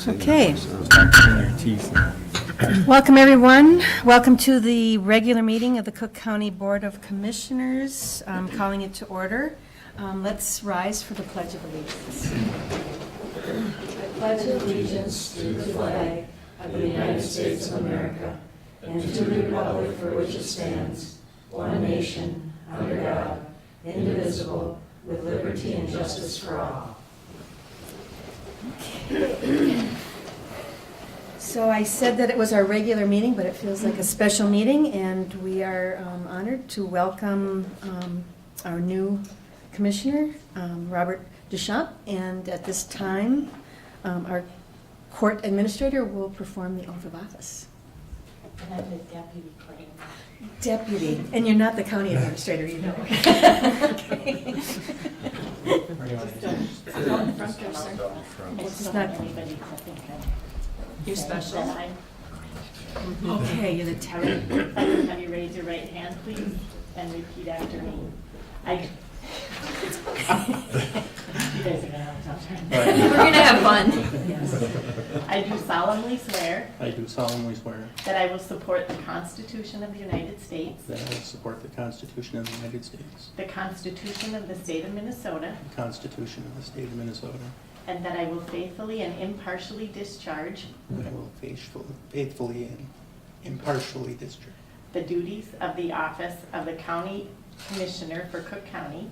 Okay. Welcome, everyone. Welcome to the regular meeting of the Cook County Board of Commissioners. I'm calling it to order. Let's rise for the Pledge of Allegiance. I pledge allegiance to the flag of the United States of America and to the republic for which it stands, one nation, under God, indivisible, with liberty and justice for all. So I said that it was our regular meeting, but it feels like a special meeting, and we are honored to welcome our new commissioner, Robert Deschamps, and at this time, our court administrator will perform the oath of office. And I'm the deputy clerk. Deputy, and you're not the county administrator, you know. Okay. It's not anybody to think that you're special. that I'm- Okay, you're the terror. If I can have you raise your right hand, please, and repeat after me. You guys are gonna have a tough time. We're gonna have fun. I do solemnly swear I do solemnly swear that I will support the Constitution of the United States, that I will support the Constitution of the United States, the Constitution of the State of Minnesota, the Constitution of the State of Minnesota, and that I will faithfully and impartially discharge and I will faithfully and impartially discharge the duties of the office of the County Commissioner for Cook County.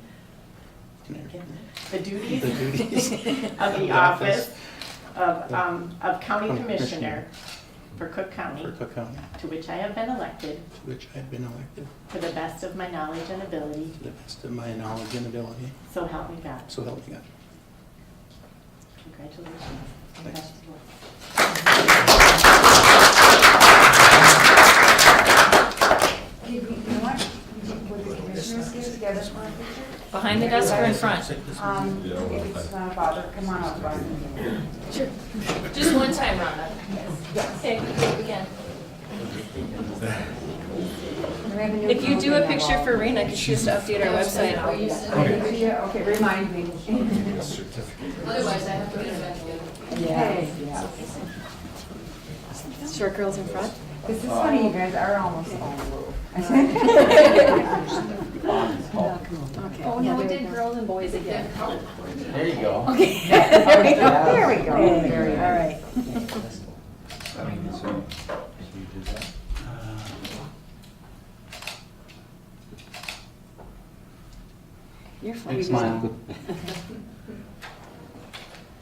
The duties the duties of the office of County Commissioner for Cook County, for Cook County, to which I have been elected, to which I have been elected, to the best of my knowledge and ability, to the best of my knowledge and ability, so help me God. so help me God. Congratulations. Thanks. Best of luck. You know what? Would the commissioners get together for a picture? Behind the desk or in front? If it's not a bother, come on up, Brian. Sure. Just one time, Rhonda. Okay, again. If you do a picture for Rena, because she has to update our website. Okay, remind me. Otherwise, I have to get it back together. Yeah. Short girls in front? This is funny, you guys are almost on the roof. Oh, no, we did girls and boys again. There you go. Okay. There we go. There we go. Very All right. You're fine. Big smile.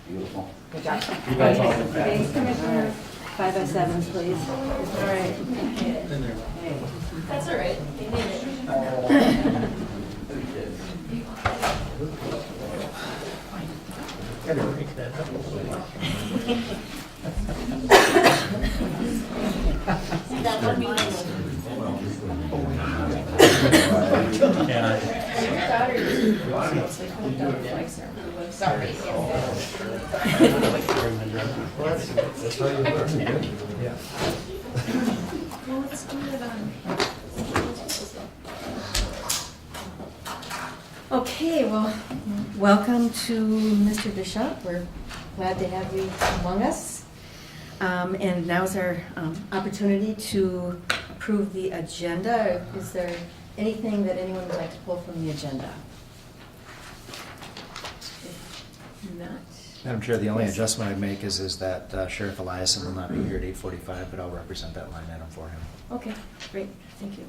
Beautiful. Good job. You guys all did Thanks, Commissioner. 5 by 7, please. All right. That's all right. They need it. That one Sorry. Okay, well, welcome to Mr. Deschamps. We're glad to have you among us. And now's our opportunity to approve the agenda. Is there anything that anyone would like to pull from the agenda? If not. Madam Chair, the only Yes. adjustment I'd make is that Sheriff Eliason will not be here at 8:45, but I'll represent that line item for him. Okay, great, thank you.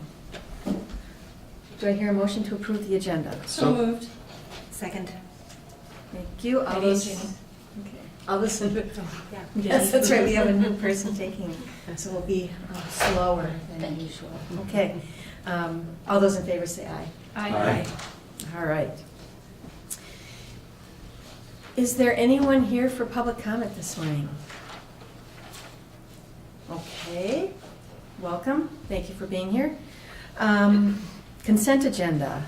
Do I hear a motion to approve the agenda? So moved. Second. Thank you. All My those, name's Jenny. okay. All those, yes, that's right, we have a new person taking, so we'll be slower than usual. Okay. All those in favor say aye. Aye. All right. Is there anyone here for public comment this morning? Okay, welcome, thank you for being here. Consent agenda.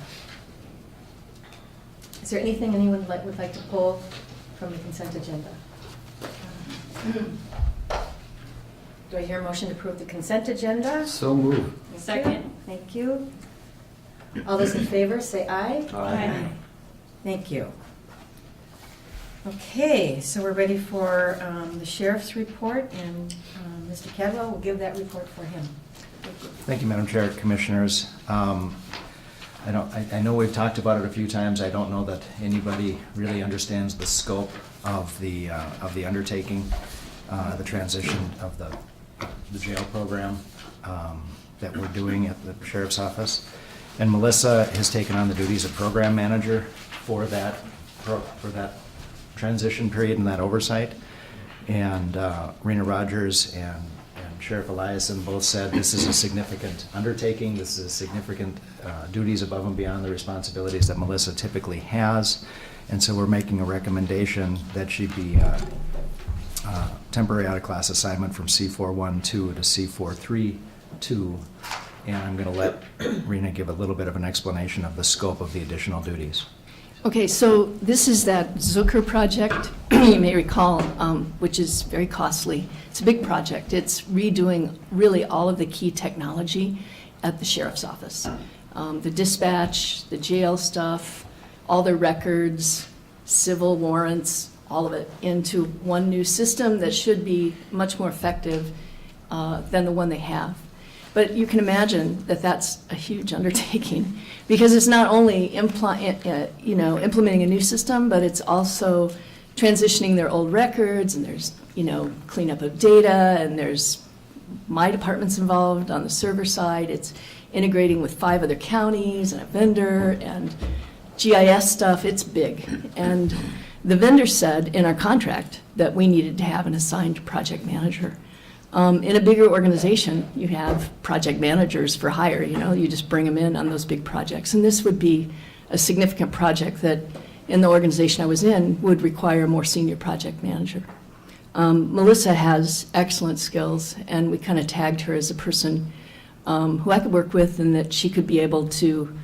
Is there anything anyone would like to pull from the consent agenda? Do I hear a motion to approve the consent agenda? So move. Second. Thank you. All those in favor, say aye. Aye. Thank you. Okay, so we're ready for the sheriff's report, and Mr. Cadwell will give that report for him. Thank you, Madam Chair, Commissioners. I know we've talked about it a few times. I don't know that anybody really understands the scope of the undertaking, the transition of the jail program that we're doing at the Sheriff's Office. And Melissa has taken on the duties of program manager for that transition period and that oversight. And Rena Rogers and Sheriff Eliason both said this is a significant undertaking. This is significant duties above and beyond the responsibilities that Melissa typically has. And so we're making a recommendation that she be temporary out-of-class assignment from C412 to C432. And I'm going to let Rena give a little bit of an explanation of the scope of the additional duties. Okay, so this is that Zucker project, you may recall, which is very costly. It's a big project. It's redoing really all of the key technology at the sheriff's office. The dispatch, the jail stuff, all their records, civil warrants, all of it into one new system that should be much more effective than the one they have. But you can imagine that that's a huge undertaking because it's not only implementing a new system, but it's also transitioning their old records, and there's cleanup of data, and there's my department's involved on the server side. It's integrating with 5 other counties and a vendor and GIS stuff. It's big. And the vendor said in our contract that we needed to have an assigned project manager. In a bigger organization, you have project managers for hire, you just bring them in on those big projects. And this would be a significant project that in the organization I was in would require a more senior project manager. Melissa has excellent skills, and we kind of tagged her as a person who I could work with and that she could be able to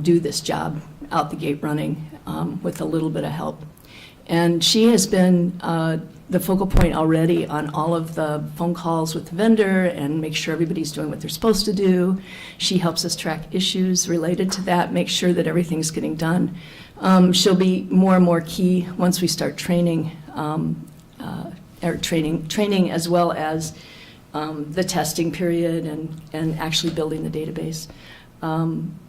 do this job out the gate running with a little bit of help. And she has been the focal point already on all of the phone calls with the vendor and make sure everybody's doing what they're supposed to do. She helps us track issues related to that, make sure that everything's getting done. She'll be more and more key once we start training, training as well as the testing period and actually building the database.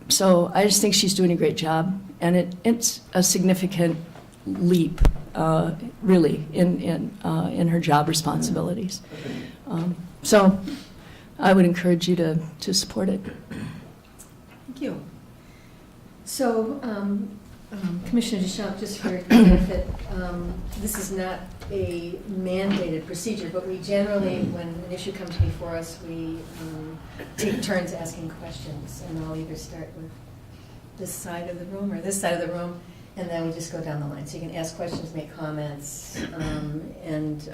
So I just think she's doing a great job, and it's a significant leap, really, in her job responsibilities. So I would encourage you to support it. Thank you. So, Commissioner Deschamps, just for your benefit, this is not a mandated procedure, but we generally, when an issue comes before us, we take turns asking questions, and I'll either start with this side of the room or this side of the room, and then we just go down the line. So you can ask questions, make comments, and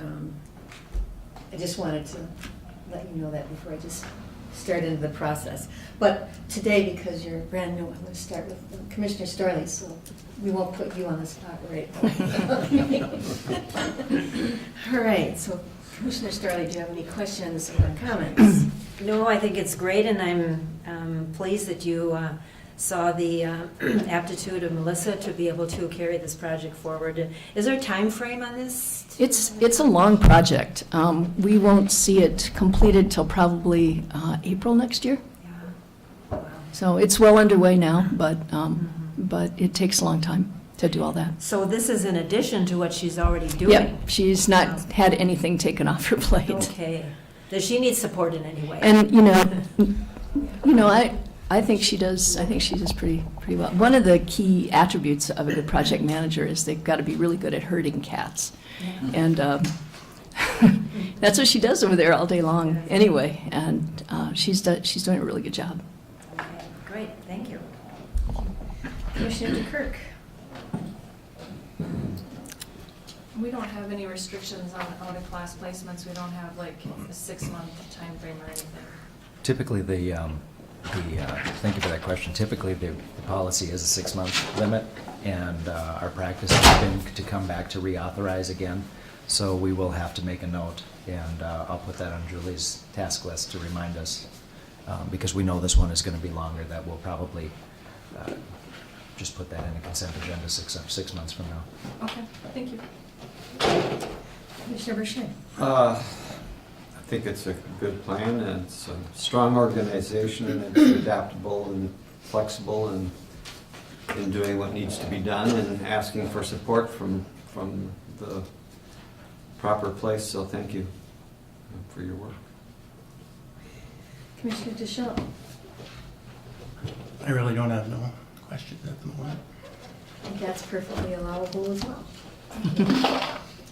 I just wanted to let you know that before I just start into the process. But today, because you're brand new, I'm going to start with Commissioner Starley, so we won't put you on the spot right away. All right, so Commissioner Starley, do you have any questions or comments? No, I think it's great, and I'm pleased that you saw the aptitude of Melissa to be able to carry this project forward. Is there a time frame on this? It's a long project. We won't see it completed till probably April next year. Yeah. Wow. So it's well underway now, but it takes a long time to do all that. So this is in addition to what she's already doing? Yep, she's not had anything taken off her plate. Okay. Does she need support in any way? And I think she does. I think she does pretty well. One of the key attributes of a good project manager is they've got to be really good at herding cats, and that's what she does over there all day long. Anyway, and she's doing a really good job. Okay, great, thank you. Commissioner DeKirk. We don't have any restrictions on out-of-class placements. We don't have like a 6-month time frame or anything. Typically, thank you for that question. Typically, the policy is a 6-month limit, and our practice has been to come back to reauthorize again. So we will have to make a note, and I'll put that on Julie's task list to remind us, because we know this one is going to be longer, that we'll probably just put that in a consent agenda 6 months from now. Okay, thank you. Commissioner Berschner? I think it's a good plan, and it's a strong organization, and it's adaptable and flexible and in doing what needs to be done and asking for support from the proper place, so thank you for your work. Commissioner Deschamps? I really don't have no questions at the moment. I think that's perfectly allowable as well.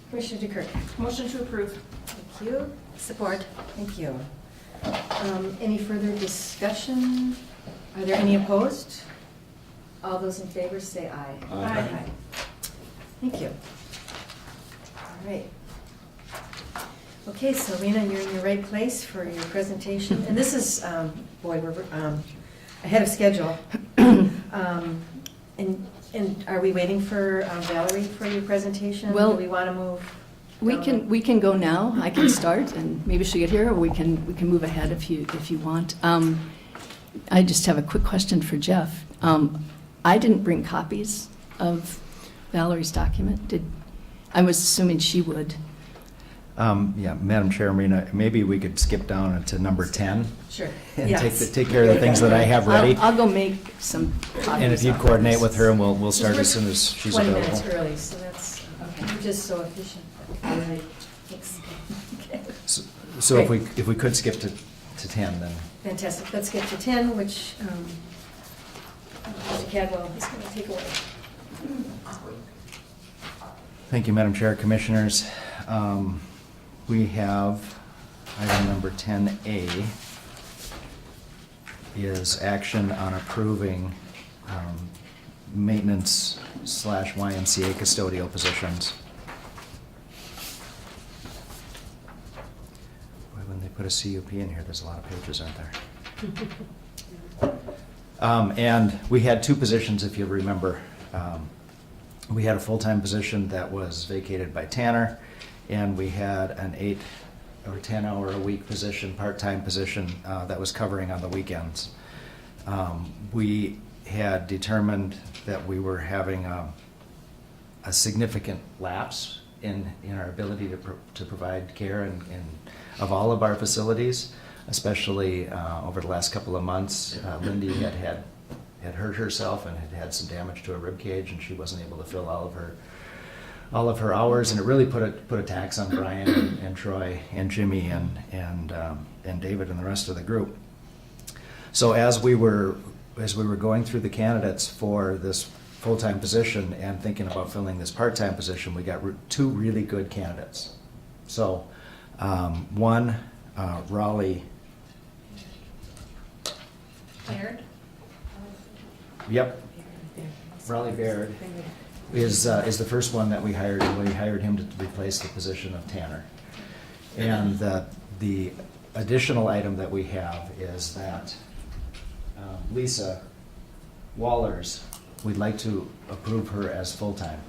Commissioner DeKirk? Motion to approve. Thank you. Support. Thank you. Any further discussion? Are there any opposed? All those in favor say aye. Aye. Thank you. All right. Okay, so Rena, you're in your right place for your presentation. And this is, boy, we're ahead of schedule. And are we waiting for Valerie for your presentation? Well, Do we want to move? We can go now. I can start, and maybe she'll get here, or we can move ahead if you want. I just have a quick question for Jeff. I didn't bring copies of Valerie's document. I was assuming she would. Yeah, Madam Chair, Marina, maybe we could skip down to number 10 Sure. and Yes. take care of the things that I have ready. I'll go make some copies. And if you'd of coordinate this. with her, and we'll start as soon as she's 20 available. minutes early, so that's, okay, you're just so efficient. All right, thanks. Okay. So if we could skip to 10, then. Fantastic. Let's get to 10, which Mr. Cadwell is going to take away. Thank you, Madam Chair, Commissioners. We have item number 10A is action on approving maintenance/YMCA custodial positions. Boy, when they put a CUP in here, there's a lot of pages, aren't there? And we had two positions, if you remember. We had a full-time position that was vacated by Tanner, and we had an 8 or 10-hour-a-week position, part-time position, that was covering on the weekends. We had determined that we were having a significant lapse in our ability to provide care in of all of our facilities, especially over the last couple of months. Lindy had hurt herself and had some damage to her rib cage, and she wasn't able to fill all of her hours, and it really put a tax on Brian and Troy and Jimmy and David and the rest of the group. So as we were going through the candidates for this full-time position and thinking about filling this part-time position, we got two really good candidates. So one, Raleigh. Baird? Yep. Raleigh Baird is the first one that we hired, and we hired him to replace the position of Tanner. And the additional item that we have is that Lisa Wallers, we'd like to approve her as full-time.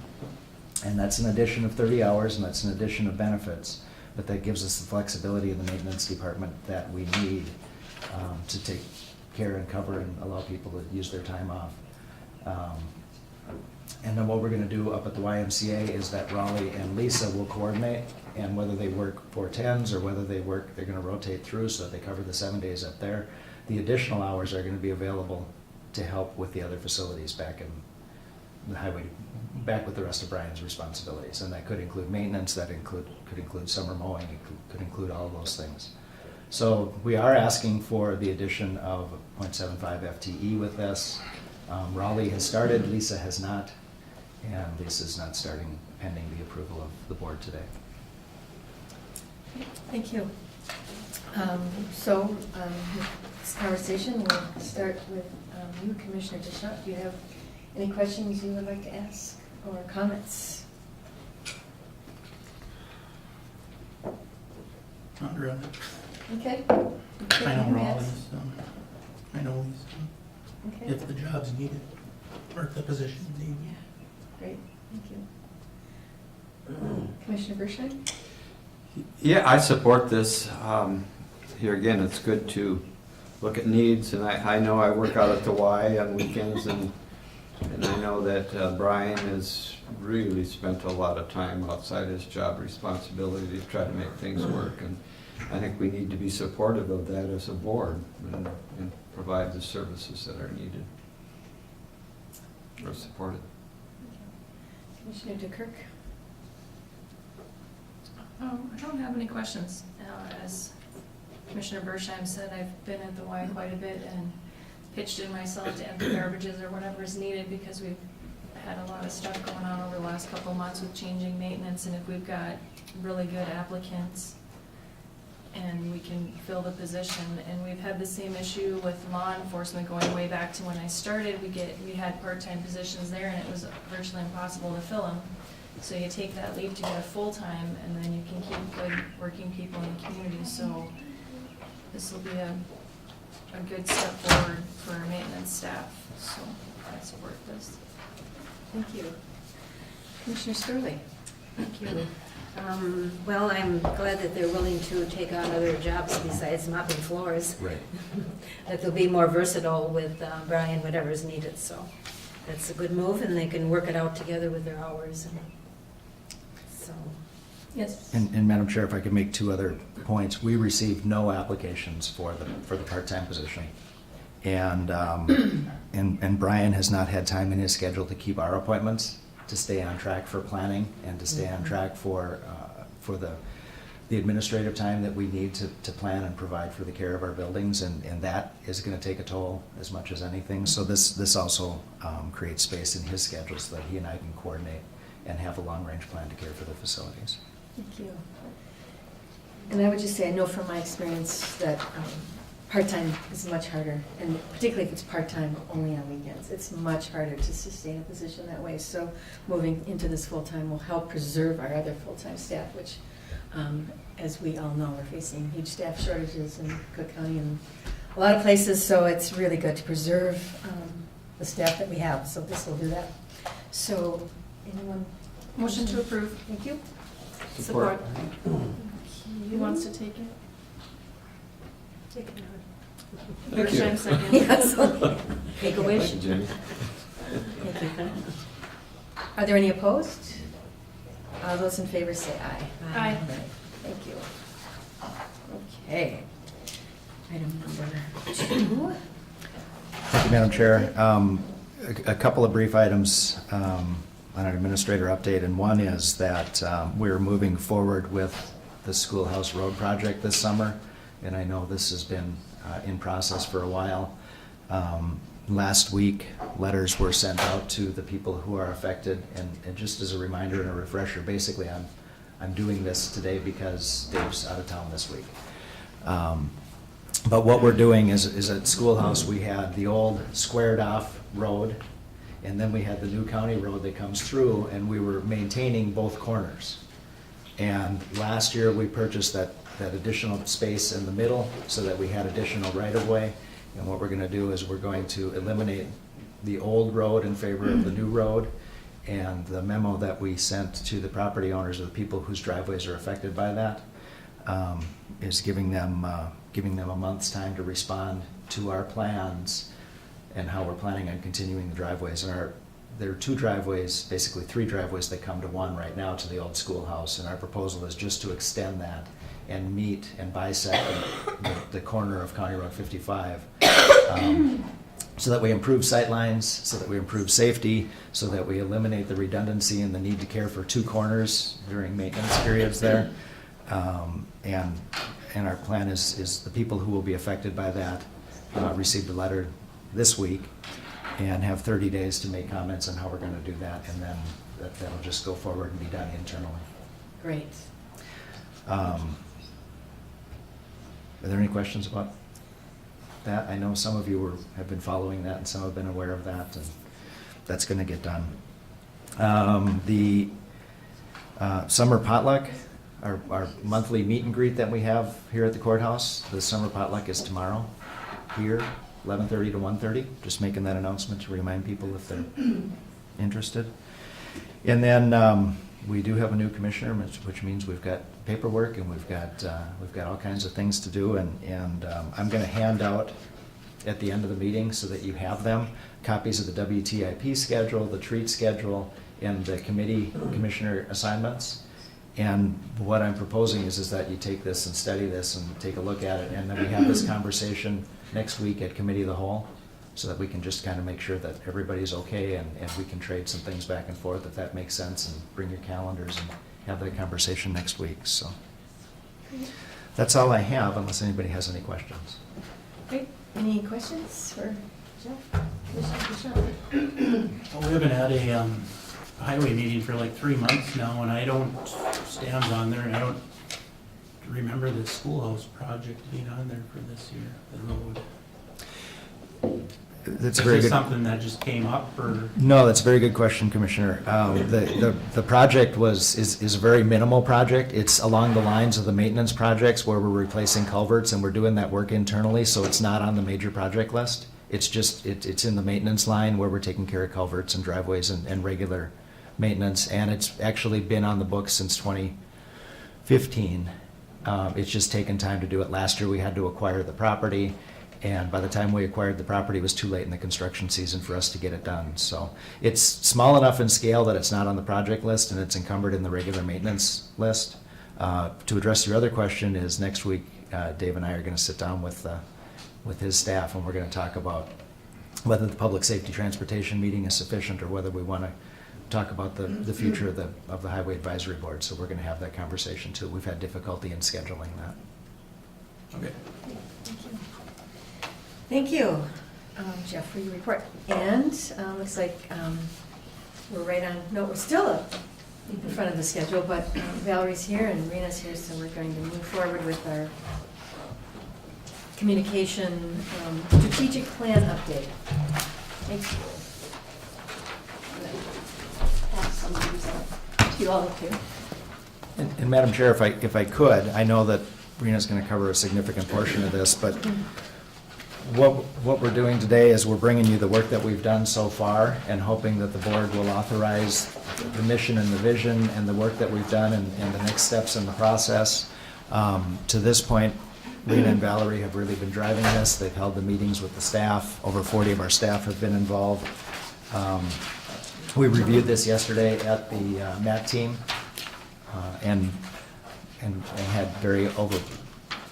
And that's an addition of 30 hours, and that's an addition of benefits, but that gives us the flexibility in the maintenance department that we need to take care and cover and allow people to use their time off. And then what we're gonna do up at the YMCA is that Raleigh and Lisa will coordinate, and whether they work 410s or whether they're gonna rotate through so that they cover the 7 days up there. The additional hours are gonna be available to help with the other facilities back in the highway, back with the rest of Brian's responsibilities. And that could include maintenance, could include summer mowing, it could include all of those things. So we are asking for the addition of 0.75 FTE with this. Raleigh has started, Lisa has not, and Lisa's not starting pending the approval of the board today. Thank you. So this conversation, we'll start with you, Commissioner Deschamps. Do you have any questions you would like to ask or comments? Not really. Okay. I know Matt? Raleigh's, I know Lisa, Okay. if the job's needed, or if the position's needed. Great, thank you. Commissioner Berschner? Yeah, I support this. Here again, it's good to look at needs, and I know I work out at the Y on weekends, and And I know that Brian has really spent a lot of time outside his job responsibility to try to make things work. And I think we need to be supportive of that as a board and provide the services that are needed or supported. Commissioner DeKirk? I don't have any questions. As Commissioner Bershheim said, I've been at the Y quite a bit and pitched in myself to empty garbages or whatever is needed because we've had a lot of stuff going on over the last couple of months with changing maintenance, and if we've got really good applicants and we can fill the position, and we've had the same issue with law enforcement going way back to when I started. We had part-time positions there and it was virtually impossible to fill them. So you take that leap to get a full-time, and then you can keep good working people in the community. So this will be a good step forward for our maintenance staff. So I support this. Thank you. Commissioner Sterling? Thank you. Well, I'm glad that they're willing to take on other jobs besides mopping floors. Right. That they'll be more versatile with Brian, whatever's needed, so that's a good move, and they can work it out together with their hours, and so. Yes. And Madam Chair, if I could make two other points. We received no applications for the part-time position. And Brian has not had time in his schedule to keep our appointments, to stay on track for planning and to stay on track for the administrative time that we need to plan and provide for the care of our buildings, and that is going to take a toll as much as anything. So this also creates space in his schedule so that he and I can coordinate and have a long-range plan to care for the facilities. Thank you. And I would just say, I know from my experience that part-time is much harder, and particularly if it's part-time only on weekends, it's much harder to sustain a position that way. So moving into this full-time will help preserve our other full-time staff, which, as we all know, we're facing huge staff shortages in Cook County and a lot of places, so it's really good to preserve the staff that we have, so this will do that. So, anyone? Motion to approve. Thank you. Support. Who wants to take it? Take it. Thank you. Bershheim, second. Yes. Make a wish. Thank you, Jenny. Thank you. Are there any opposed? All those in favor say aye. Aye. Thank you. Okay. Item number 2. Thank you, Madam Chair. A couple of brief items on an administrator update, and one is that we're moving forward with the Schoolhouse Road project this summer, and I know this has been in process for a while. Last week, letters were sent out to the people who are affected, and just as a reminder and a refresher, basically I'm doing this today because Dave's out of town this week. But what we're doing is at Schoolhouse, we had the old squared off road, and then we had the new county road that comes through, and we were maintaining both corners. And last year, we purchased that additional space in the middle so that we had additional right-of-way. And what we're going to do is we're going to eliminate the old road in favor of the new road. And the memo that we sent to the property owners, or the people whose driveways are affected by that, is giving them a month's time to respond to our plans and how we're planning on continuing the driveways. And there are 2 driveways, basically 3 driveways that come to one right now to the old schoolhouse. And our proposal is just to extend that and meet and bisect the corner of County Road 55, so that we improve sight lines, so that we improve safety, so that we eliminate the redundancy and the need to care for 2 corners during maintenance periods there. And our plan is the people who will be affected by that received a letter this week and have 30 days to make comments on how we're going to do that, and then that'll just go forward and be done internally. Great. Are there any questions about that? I know some of you have been following that, and some have been aware of that, and that's going to get done. The summer potluck, our monthly meet and greet that we have here at the courthouse, the summer potluck is tomorrow here, 11:30 to 1:30. Just making that announcement to remind people if they're interested. And then we do have a new commissioner, which means we've got paperwork and we've got all kinds of things to do. And I'm going to hand out at the end of the meeting so that you have them, copies of the WTIP schedule, the treat schedule, and the commissioner assignments. And what I'm proposing is that you take this and study this and take a look at it, and then we have this conversation next week at Committee of the Whole, so that we can just kind of make sure that everybody's okay, and we can trade some things back and forth, if that makes sense, and bring your calendars and have that conversation next week, so. That's all I have, unless anybody has any questions. Great. Any questions for Jeff? Commissioner Deschamps? Well, we haven't had a highway meeting for like 3 months now, and I don't, Stan's on there, and I don't remember the schoolhouse project being on there for this year, the road. That's a Is very this good. something that just came up, or? No, that's a very good question, Commissioner. The project is a very minimal project. It's along the lines of the maintenance projects where we're replacing culverts, and we're doing that work internally, so it's not on the major project list. It's just, it's in the maintenance line where we're taking care of culverts and driveways and regular maintenance, and it's actually been on the books since 2015. It's just taken time to do it. Last year, we had to acquire the property, and by the time we acquired the property, it was too late in the construction season for us to get it done. So it's small enough in scale that it's not on the project list, and it's encumbered in the regular maintenance list. To address your other question is, next week, Dave and I are going to sit down with his staff, and we're going to talk about whether the public safety transportation meeting is sufficient, or whether we want to talk about the future of the Highway Advisory Board. So we're going to have that conversation too. We've had difficulty in scheduling that. Okay. Thank you, Jeff, for your report. And looks like we're right on, no, we're still in front of the schedule, but Valerie's here and Rena's here, so we're going to move forward with our communication strategic plan update. Thank you. Pass some of these out to you all too. And Madam Chair, if I could, I know that Rena's going to cover a significant portion of this, but what we're doing today is we're bringing you the work that we've done so far, and hoping that the board will authorize the mission and the vision and the work that we've done, and the next steps in the process. To this point, Rena and Valerie have really been driving this. They've held the meetings with the staff. Over 40 of our staff have been involved. We reviewed this yesterday at the MAT team, and had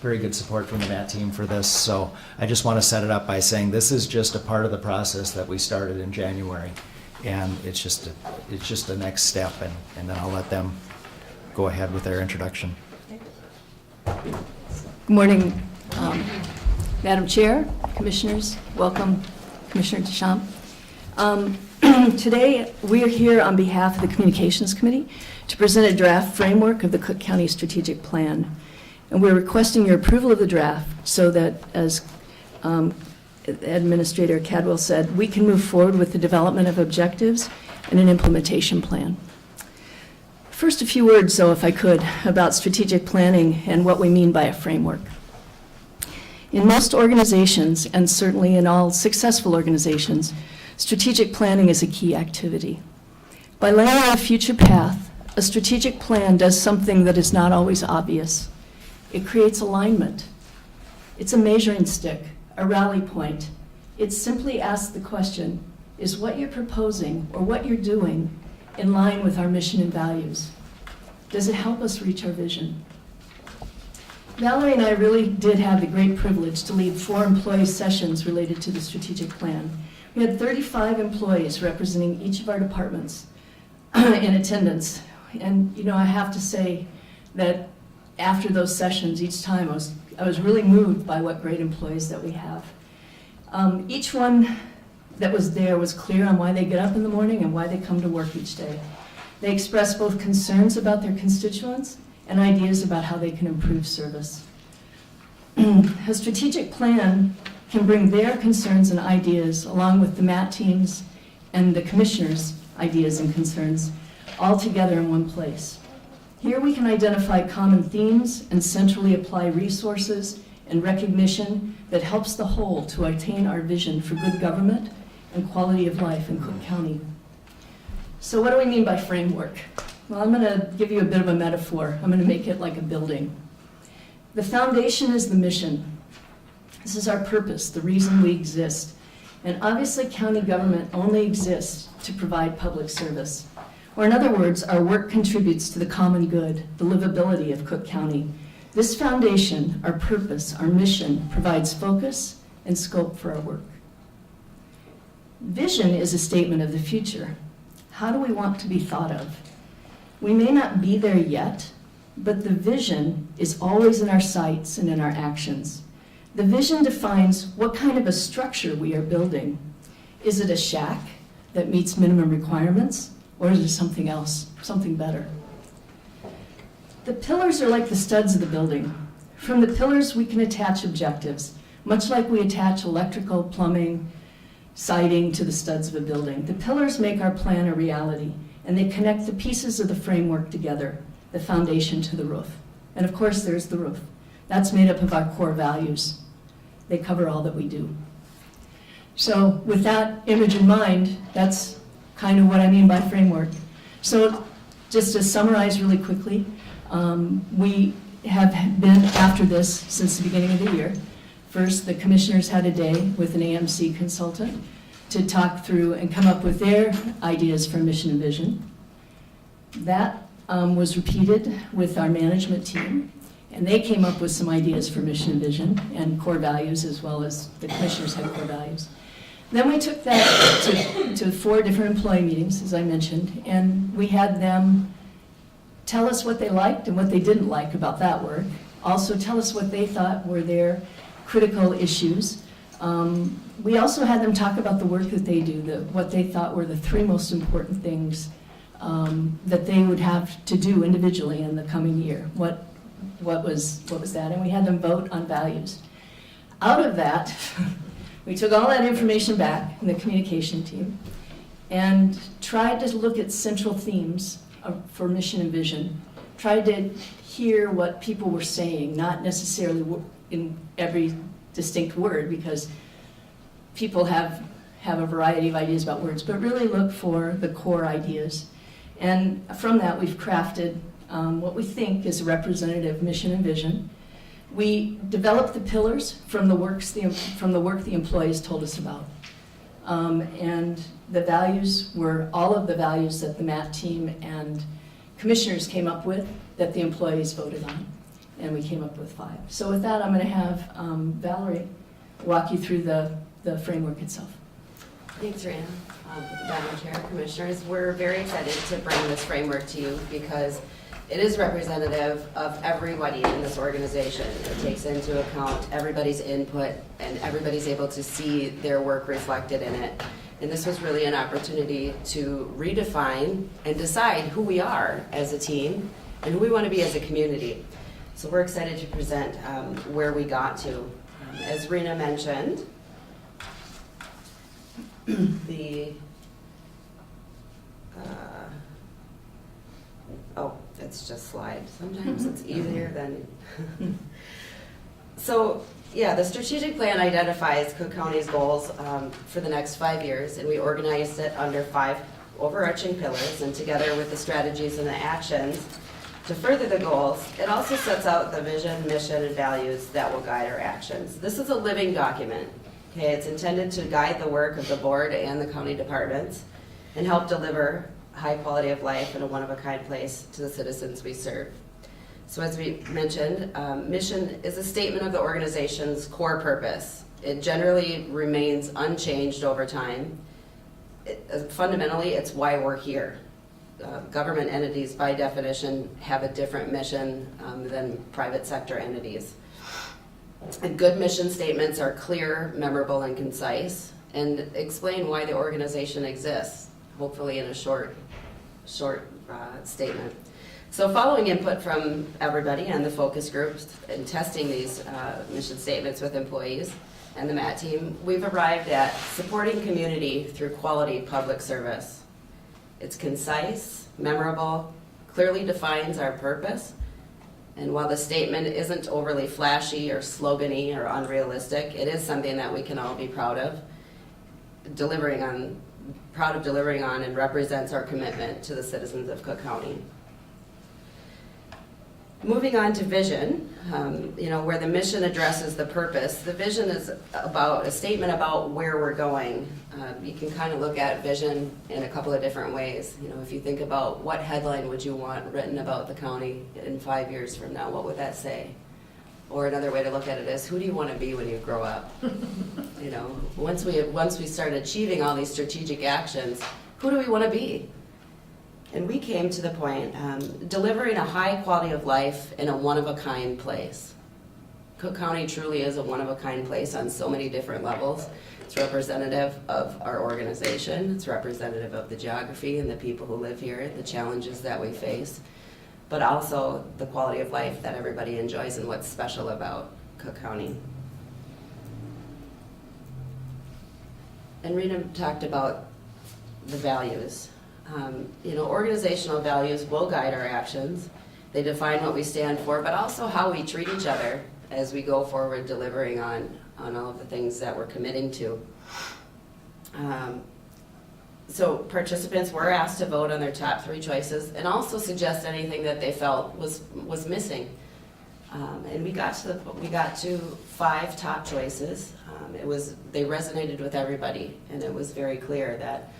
very good support from the MAT team for this. So I just want to set it up by saying this is just a part of the process that we started in January, and it's just the next step, and then I'll let them go ahead with their introduction. Good morning, Madam Chair, Commissioners. Welcome, Commissioner Deschamps. Today, we are here on behalf of the Communications Committee to present a draft framework of the Cook County Strategic Plan. And we're requesting your approval of the draft so that, as Administrator Cadwell said, we can move forward with the development of objectives and an implementation plan. First, a few words, though, if I could, about strategic planning and what we mean by a framework. In most organizations, and certainly in all successful organizations, strategic planning is a key activity. By laying out a future path, a strategic plan does something that is not always obvious. It creates alignment. It's a measuring stick, a rally point. It simply asks the question, is what you're proposing or what you're doing in line with our mission and values? Does it help us reach our vision? Valerie and I really did have the great privilege to lead 4 employee sessions related to the strategic plan. We had 35 employees representing each of our departments in attendance. And, you know, I have to say that after those sessions, each time I was really moved by what great employees that we have. Each one that was there was clear on why they get up in the morning and why they come to work each day. They express both concerns about their constituents and ideas about how they can improve service. A strategic plan can bring their concerns and ideas along with the MAT teams and the commissioners' ideas and concerns all together in one place. Here we can identify common themes and centrally apply resources and recognition that helps the whole to attain our vision for good government and quality of life in Cook County. So what do we mean by framework? Well, I'm going to give you a bit of a metaphor. I'm going to make it like a building. The foundation is the mission. This is our purpose, the reason we exist. And obviously, county government only exists to provide public service. Or in other words, our work contributes to the common good, the livability of Cook County. This foundation, our purpose, our mission, provides focus and scope for our work. Vision is a statement of the future. How do we want to be thought of? We may not be there yet, but the vision is always in our sights and in our actions. The vision defines what kind of a structure we are building. Is it a shack that meets minimum requirements, or is it something else, something better? The pillars are like the studs of the building. From the pillars, we can attach objectives, much like we attach electrical, plumbing, siding to the studs of a building. The pillars make our plan a reality, and they connect the pieces of the framework together, the foundation to the roof. And of course, there's the roof. That's made up of our core values. They cover all that we do. So with that image in mind, that's kind of what I mean by framework. So just to summarize really quickly, we have been after this since the beginning of the year. First, the commissioners had a day with an AMC consultant to talk through and come up with their ideas for mission and vision. That was repeated with our management team, and they came up with some ideas for mission and vision and core values, as well as the commissioners had core values. Then we took that to 4 different employee meetings, as I mentioned, and we had them tell us what they liked and what they didn't like about that work. Also tell us what they thought were their critical issues. We also had them talk about the work that they do, what they thought were the 3 most important things that they would have to do individually in the coming year. What was that? And we had them vote on values. Out of that, we took all that information back in the communication team and tried to look at central themes for mission and vision. Tried to hear what people were saying, not necessarily in every distinct word, because people have a variety of ideas about words, but really look for the core ideas. And from that, we've crafted what we think is a representative mission and vision. We developed the pillars from the work the employees told us about. And the values were all of the values that the MAT team and commissioners came up with that the employees voted on. And we came up with 5. So with that, I'm going to have Valerie walk you through the framework itself. Thanks, Rana. Madam Chair, Commissioners, we're very excited to bring this framework to you because it is representative of everybody in this organization. It takes into account everybody's input and everybody's able to see their work reflected in it. And this was really an opportunity to redefine and decide who we are as a team and who we want to be as a community. So we're excited to present where we got to. As Rena mentioned, it's just slide. Sometimes it's easier than. So, yeah, the strategic plan identifies Cook County's goals for the next 5 years, and we organized it under 5 overarching pillars, and together with the strategies and the actions to further the goals, it also sets out the vision, mission, and values that will guide our actions. This is a living document. Okay, it's intended to guide the work of the board and the county departments and help deliver high quality of life and a one-of-a-kind place to the citizens we serve. So as we mentioned, mission is a statement of the organization's core purpose. It generally remains unchanged over time. Fundamentally, it's why we're here. Government entities, by definition, have a different mission than private sector entities. And good mission statements are clear, memorable, and concise, and explain why the organization exists, hopefully in a short statement. So following input from everybody and the focus groups and testing these mission statements with employees and the MAT team, we've arrived at supporting community through quality public service. It's concise, memorable, clearly defines our purpose, and while the statement isn't overly flashy or slogan-y or unrealistic, it is something that we can all be proud of delivering on, and represents our commitment to the citizens of Cook County. Moving on to vision, where the mission addresses the purpose. The vision is about a statement about where we're going. You can kind of look at vision in a couple of different ways. If you think about what headline would you want written about the county in 5 years from now, what would that say? Or another way to look at it is, who do you want to be when you grow up? Once we start achieving all these strategic actions, who do we want to be? And we came to the point, delivering a high quality of life in a one-of-a-kind place. Cook County truly is a one-of-a-kind place on so many different levels. It's representative of our organization, it's representative of the geography and the people who live here, the challenges that we face, but also the quality of life that everybody enjoys and what's special about Cook County. And Rena talked about the values. Organizational values will guide our actions. They define what we stand for, but also how we treat each other as we go forward delivering on all of the things that we're committing to. So participants were asked to vote on their top 3 choices and also suggest anything that they felt was missing. And we got to 5 top choices. They resonated with everybody, and it was very clear that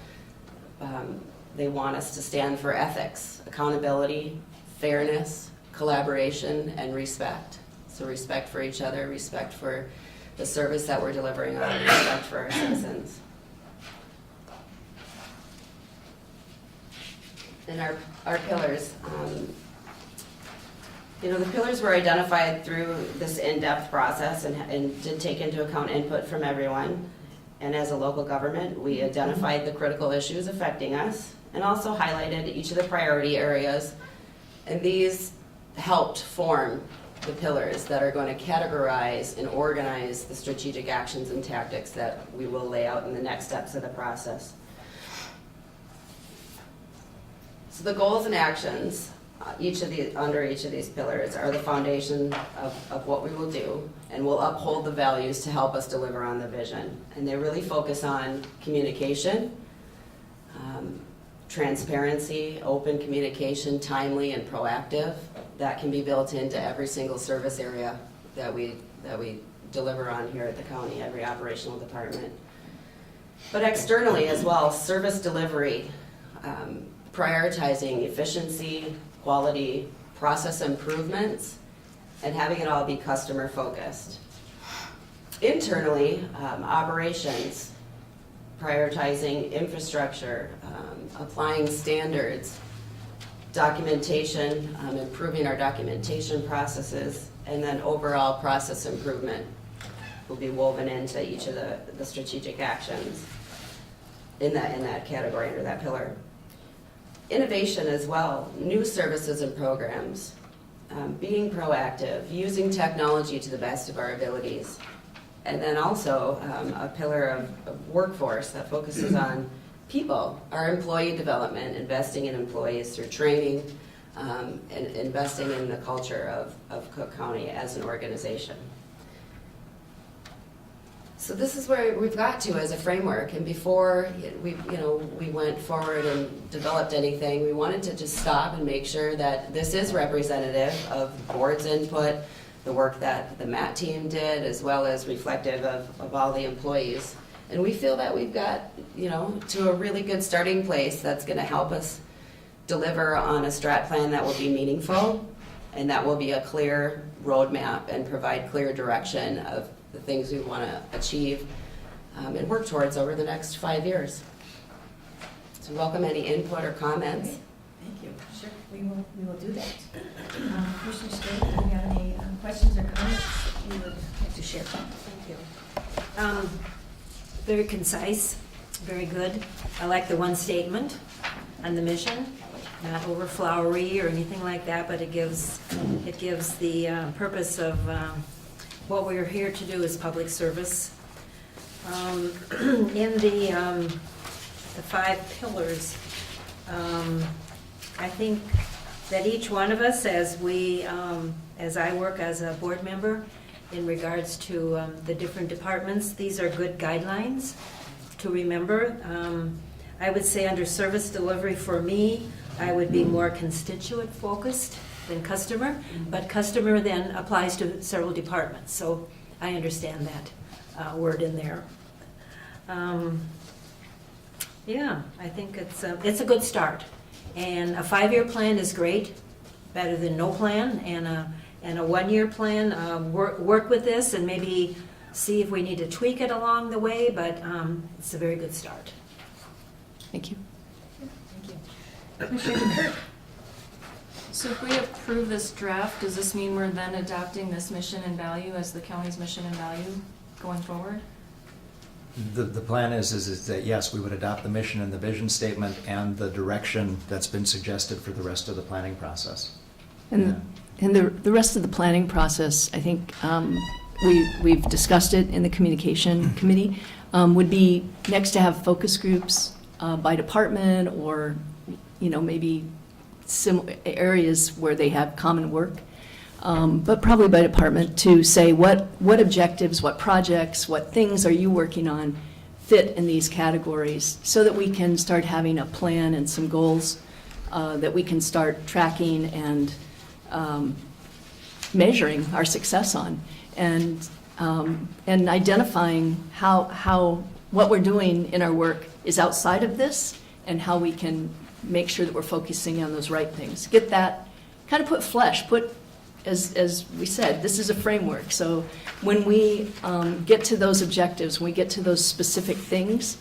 they want us to stand for ethics, accountability, fairness, collaboration, and respect. So respect for each other, respect for the service that we're delivering on, respect for our citizens. And our pillars, the pillars were identified through this in-depth process and did take into account input from everyone. And as a local government, we identified the critical issues affecting us and also highlighted each of the priority areas. And these helped form the pillars that are going to categorize and organize the strategic actions and tactics that we will lay out in the next steps of the process. So the goals and actions under each of these pillars are the foundation of what we will do, and will uphold the values to help us deliver on the vision. And they really focus on communication, transparency, open communication, timely and proactive. That can be built into every single service area that we deliver on here at the county, every operational department. But externally as well, service delivery, prioritizing efficiency, quality, process improvements, and having it all be customer focused. Internally, operations, prioritizing infrastructure, applying standards, documentation, improving our documentation processes, and then overall process improvement will be woven into each of the strategic actions in that category, under that pillar. Innovation as well, new services and programs, being proactive, using technology to the best of our abilities. And then also a pillar of workforce that focuses on people, our employee development, investing in employees through training, and investing in the culture of Cook County as an organization. So this is where we've got to as a framework, and before we went forward and developed anything, we wanted to just stop and make sure that this is representative of the board's input, the work that the MAT team did, as well as reflective of all the employees. And we feel that we've got, to a really good starting place that's going to help us deliver on a strat plan that will be meaningful, and that will be a clear roadmap and provide clear direction of the things we want to achieve and work towards over the next 5 years. So welcome any input or comments. Thank you. Sure, we will do that. Commissioner State, do you have any questions or comments you would like to share? Thank you. Very concise, very good. I like the one statement on the mission, not over flowery or anything like that, but it gives the purpose of what we're here to do is public service. In the 5 pillars, I think that each one of us, as I work as a board member, in regards to the different departments, these are good guidelines to remember. I would say under service delivery for me, I would be more constituent focused than customer, but customer then applies to several departments, so I understand that word in there. Yeah, I think it's a good start. And a 5-year plan is great, better than no plan, and a 1-year plan. Work with this and maybe see if we need to tweak it along the way, but it's a very good start. Thank you. Commissioner Kirk? So if we approve this draft, does this mean we're then adopting this mission and value as the county's mission and value going forward? The plan is that, yes, we would adopt the mission and the vision statement and the direction that's been suggested for the rest of the planning process. And the rest of the planning process, I think, we've discussed it in the communication committee, would be next to have focus groups by department or, maybe similar areas where they have common work, but probably by department to say what objectives, what projects, what things are you working on fit in these categories so that we can start having a plan and some goals that we can start tracking and measuring our success on, and identifying how what we're doing in our work is outside of this, and how we can make sure that we're focusing on those right things. Get that, kind of put, as we said, this is a framework. So when we get to those objectives, when we get to those specific things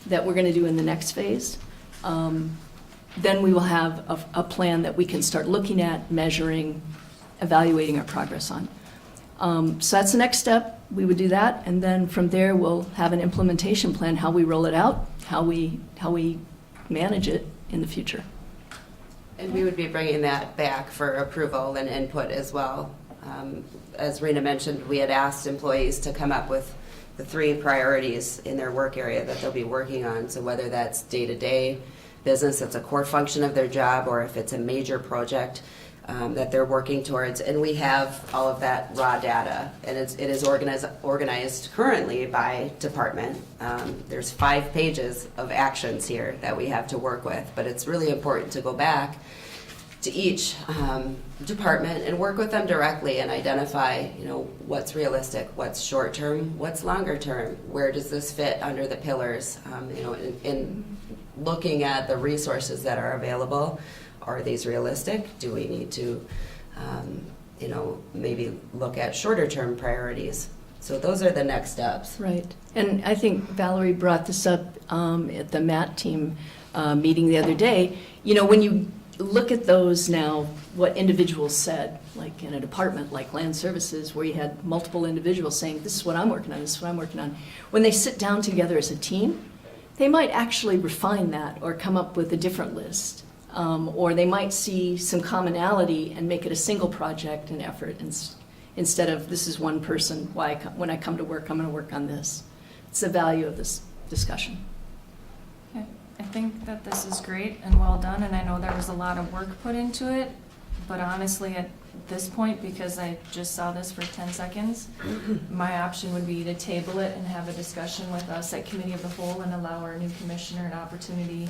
that we're going to do in the next phase, then we will have a plan that we can start looking at, measuring, evaluating our progress on. So that's the next step. We would do that, and then from there we'll have an implementation plan, how we roll it out, how we manage it in the future. And we would be bringing that back for approval and input as well. As Rena mentioned, we had asked employees to come up with the 3 priorities in their work area that they'll be working on. So whether that's day-to-day business, that's a core function of their job, or if it's a major project that they're working towards. And we have all of that raw data, and it is organized currently by department. There's 5 pages of actions here that we have to work with, but it's really important to go back to each department and work with them directly and identify, what's realistic, what's short term, what's longer term, where does this fit under the pillars, in looking at the resources that are available. Are these realistic? Do we need to, maybe look at shorter term priorities? So those are the next steps. Right. And I think Valerie brought this up at the MAT team meeting the other day. When you look at those now, what individuals said, like in a department like Land Services, where you had multiple individuals saying, this is what I'm working on, this is what I'm working on. When they sit down together as a team, they might actually refine that or come up with a different list. Or they might see some commonality and make it a single project and effort instead of this is one person, when I come to work, I'm going to work on this. It's the value of this discussion. Okay. I think that this is great and well done, and I know there was a lot of work put into it, but honestly at this point, because I just saw this for 10 seconds, my option would be to table it and have a discussion with us at Committee of the Whole and allow our new commissioner an opportunity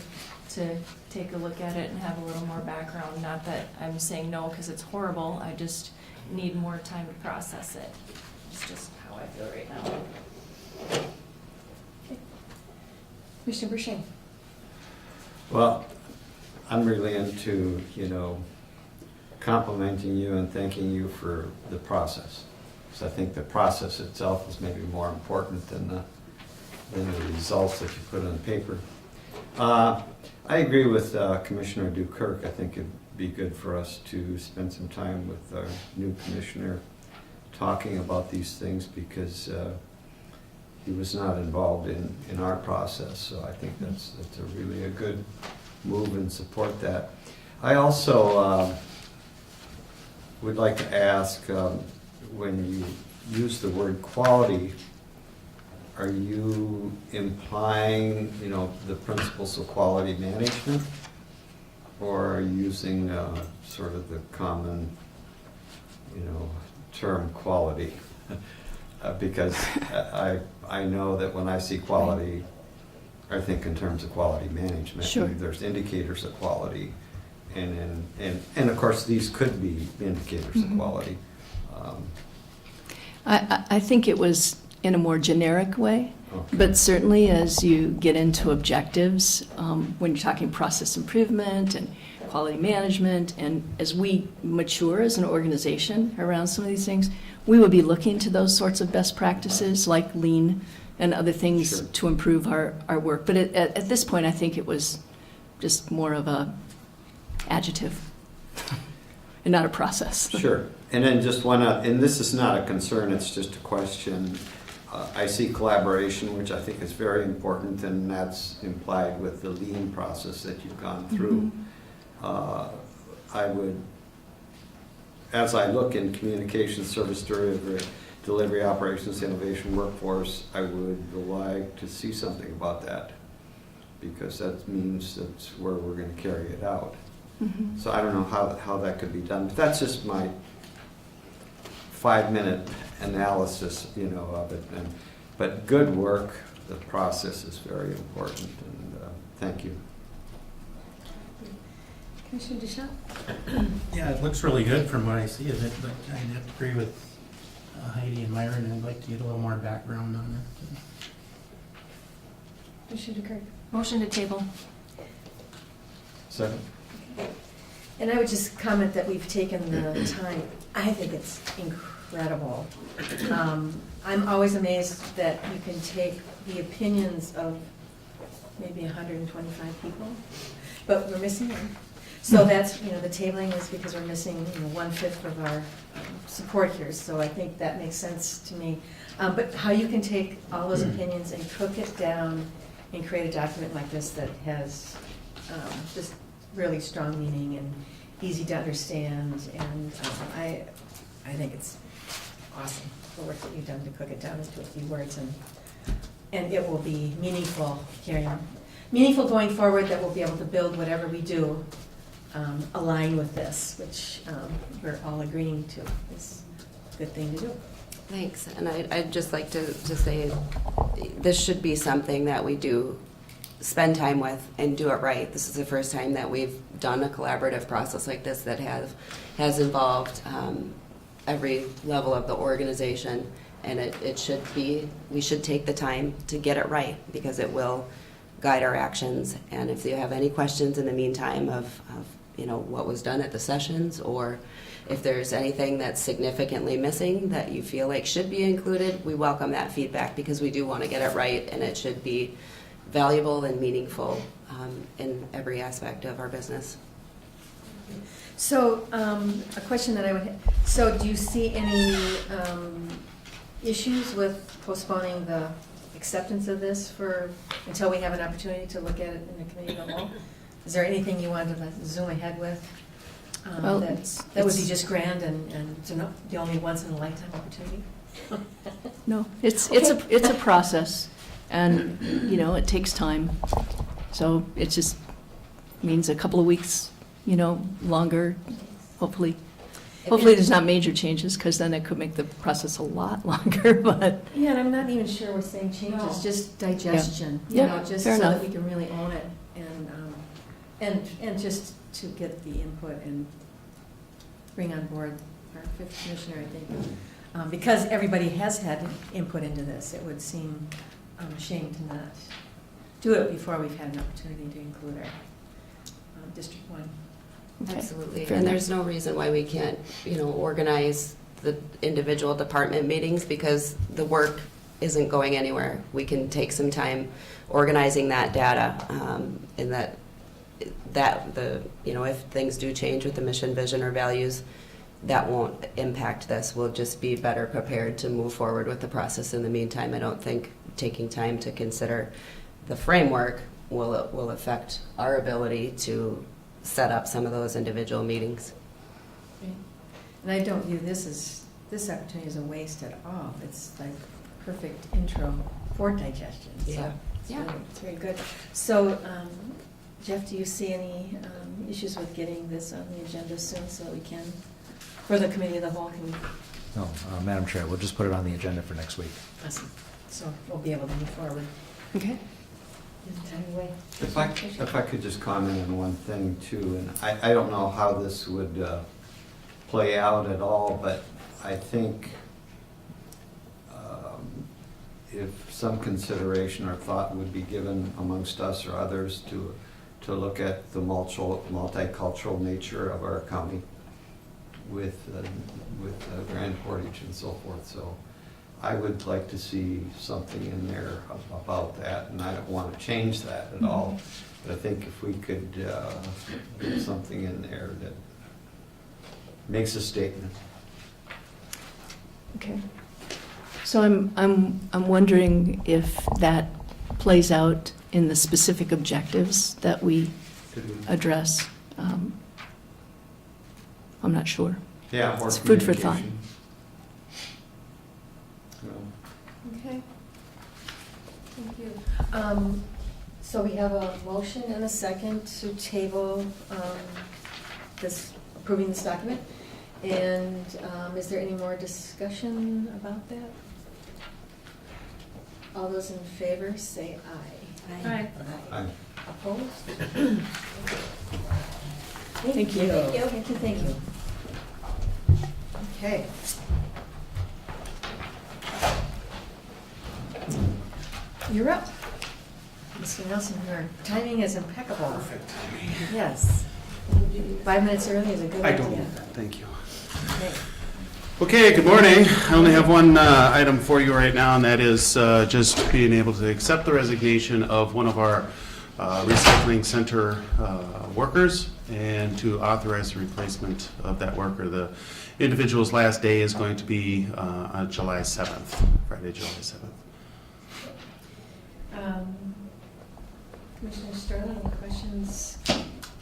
to take a look at it and have a little more background. Not that I'm saying no because it's horrible, I just need more time to process it. It's just how I feel right now. Okay. Commissioner Bershane? Well, I'm really into, complimenting you and thanking you for the process. Because I think the process itself is maybe more important than the results that you put on paper. I agree with Commissioner Dukirk. I think it'd be good for us to spend some time with our new commissioner talking about these things, because he was not involved in our process. So I think that's really a good move and support that. I also would like to ask, when you use the word quality, are you implying, the principles of quality management, or are you using sort of the common, term quality? Because I know that when I see quality, I think in terms of quality management. Sure. There's indicators of quality, And of course, these could be indicators of quality. I think it was in a more generic way, Okay. but certainly as you get into objectives, when you're talking process improvement and quality management, and as we mature as an organization around some of these things, we will be looking to those sorts of best practices like lean and other things Sure. to improve our work. But at this point, I think it was just more of a adjective and not a process. Sure. And then just one, and this is not a concern, it's just a question. I see collaboration, which I think is very important, and that's implied with the lean process that you've gone through. I would, as I look in communication, service delivery, operations, innovation, workforce, I would like to see something about that, because that means that's where we're going to carry it out. So I don't know how that could be done, but that's just my 5-minute analysis, of it. But good work, the process is very important, and thank you. Commissioner Deschamps? Yeah, it looks really good from what I see of it, but I have to agree with Heidi and Myron, and I'd like to get a little more background on it. Commissioner DeKirk? Motion to table. Second? And I would just comment that we've taken the time. I think it's incredible. I'm always amazed that you can take the opinions of maybe 125 people, but we're missing one. So that's, the tabling is because we're missing 1/5 of our support here. So I think that makes sense to me. But how you can take all those opinions and cook it down and create a document like this that has just really strong meaning and easy to understand, and I think it's awesome, the work that you've done to cook it down into a few words, and it will be meaningful going forward, that we'll be able to build whatever we do align with this, which we're all agreeing to is a good thing to do. Thanks, and I'd just like to say, this should be something that we do spend time with and do it right. This is the first time that we've done a collaborative process like this that has involved every level of the organization, and we should take the time to get it right, because it will guide our actions. And if you have any questions in the meantime of what was done at the sessions, or if there's anything that's significantly missing that you feel like should be included, we welcome that feedback, because we do want to get it right, and it should be valuable and meaningful in every aspect of our business. So, a question that I would have, so do you see any issues with postponing the acceptance of this until we have an opportunity to look at it in the committee of the whole? Is there anything you wanted to zoom ahead with? Well, that would be just grand and the only once in a lifetime opportunity? No, it's a process, and it takes time. So it just means a couple of weeks, longer. Hopefully there's not major changes, because then it could make the process a lot longer. But Yeah, and I'm not even sure we're saying changes, No. just digestion. Yeah, Just fair so enough. that we can really own it, and just to get the input and bring on board our 5th commissioner, I think. Because everybody has had input into this, it would seem a shame to not do it before we've had an opportunity to include our District 1. okay. Absolutely, Fair and enough. there's no reason why we can't, organize the individual department meetings, because the work isn't going anywhere. We can take some time organizing that data, and if things do change with the mission, vision, or values, that won't impact this. We'll just be better prepared to move forward with the process. In the meantime, I don't think taking time to consider the framework will affect our ability to set up some of those individual meetings. And I don't view this opportunity as a waste at all. It's like perfect intro for digestion. So Yeah. it's very good. So, Jeff, do you see any issues with getting this on the agenda soon, so we can, for the committee of the whole, can? No, Madam Chair, we'll just put it on the agenda for next week. Awesome. So we'll be able to move forward. Okay. Anyway. If I could just comment on one thing too, and I don't know how this would play out at all, but I think if some consideration or thought would be given amongst us or others to look at the multicultural nature of our county with Grand Portage and so forth. So I would like to see something in there about that, and I don't want to change that at all. But I think if we could get something in there that makes a statement. Okay. So I'm wondering if that plays out in the specific objectives that we address. I'm not sure. Yeah, more It's food for thought. communication. Well, Okay. Thank you. So we have a motion and a second to table this, approving this document. And is there any more discussion about that? All those in favor say aye. Aye. Opposed? Thank you. Thank you. Okay. You're up. Mr. Nelson, your timing is impeccable. Perfect timing. Yes. 5 minutes early is a good I idea. don't need that, thank you. Okay. Okay, good morning. I only have one item for you right now, and that is just being able to accept the resignation of one of our recycling center workers and to authorize the replacement of that worker. The individual's last day is going to be on July 7th, Friday, July 7th. Commissioner Sterling, any questions,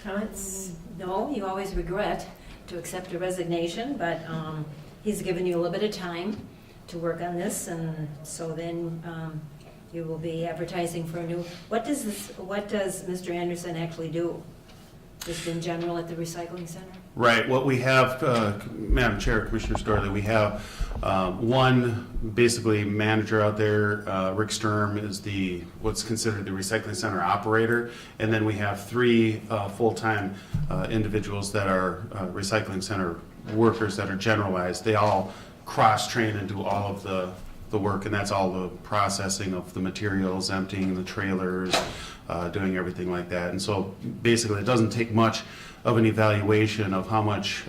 comments? No, you always regret to accept a resignation, but he's given you a little bit of time to work on this, and so then you will be advertising for a new, what does Mr. Anderson actually do? Just in general at the recycling center? Right, what we have, Madam Chair, Commissioner Storley, we have one basically manager out there, Rick Sturm is what's considered the recycling center operator, and then we have 3 full-time individuals that are recycling center workers that are generalized. They all cross-train and do all of the work, and that's all the processing of the materials, emptying the trailers, doing everything like that. And so basically it doesn't take much of an evaluation of how much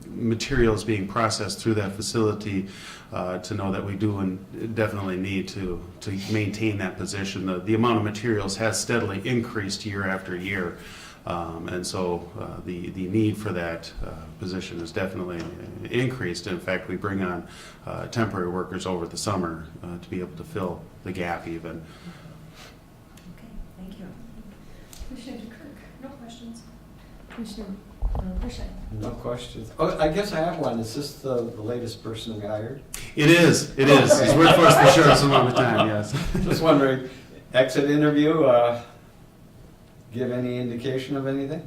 material is being processed through that facility to know that we do and definitely need to maintain that position. The amount of materials has steadily increased year after year. And so the need for that position is definitely increased. In fact, we bring on temporary workers over the summer to be able to fill the gap even. Okay, thank you. Commissioner Kirk, no questions. Commissioner Bershine? No questions. Oh, I guess I have one. Is this the latest person we hired? It is. He's worked for us for sure some other time, yes. Just wondering, exit interview, give any indication of anything?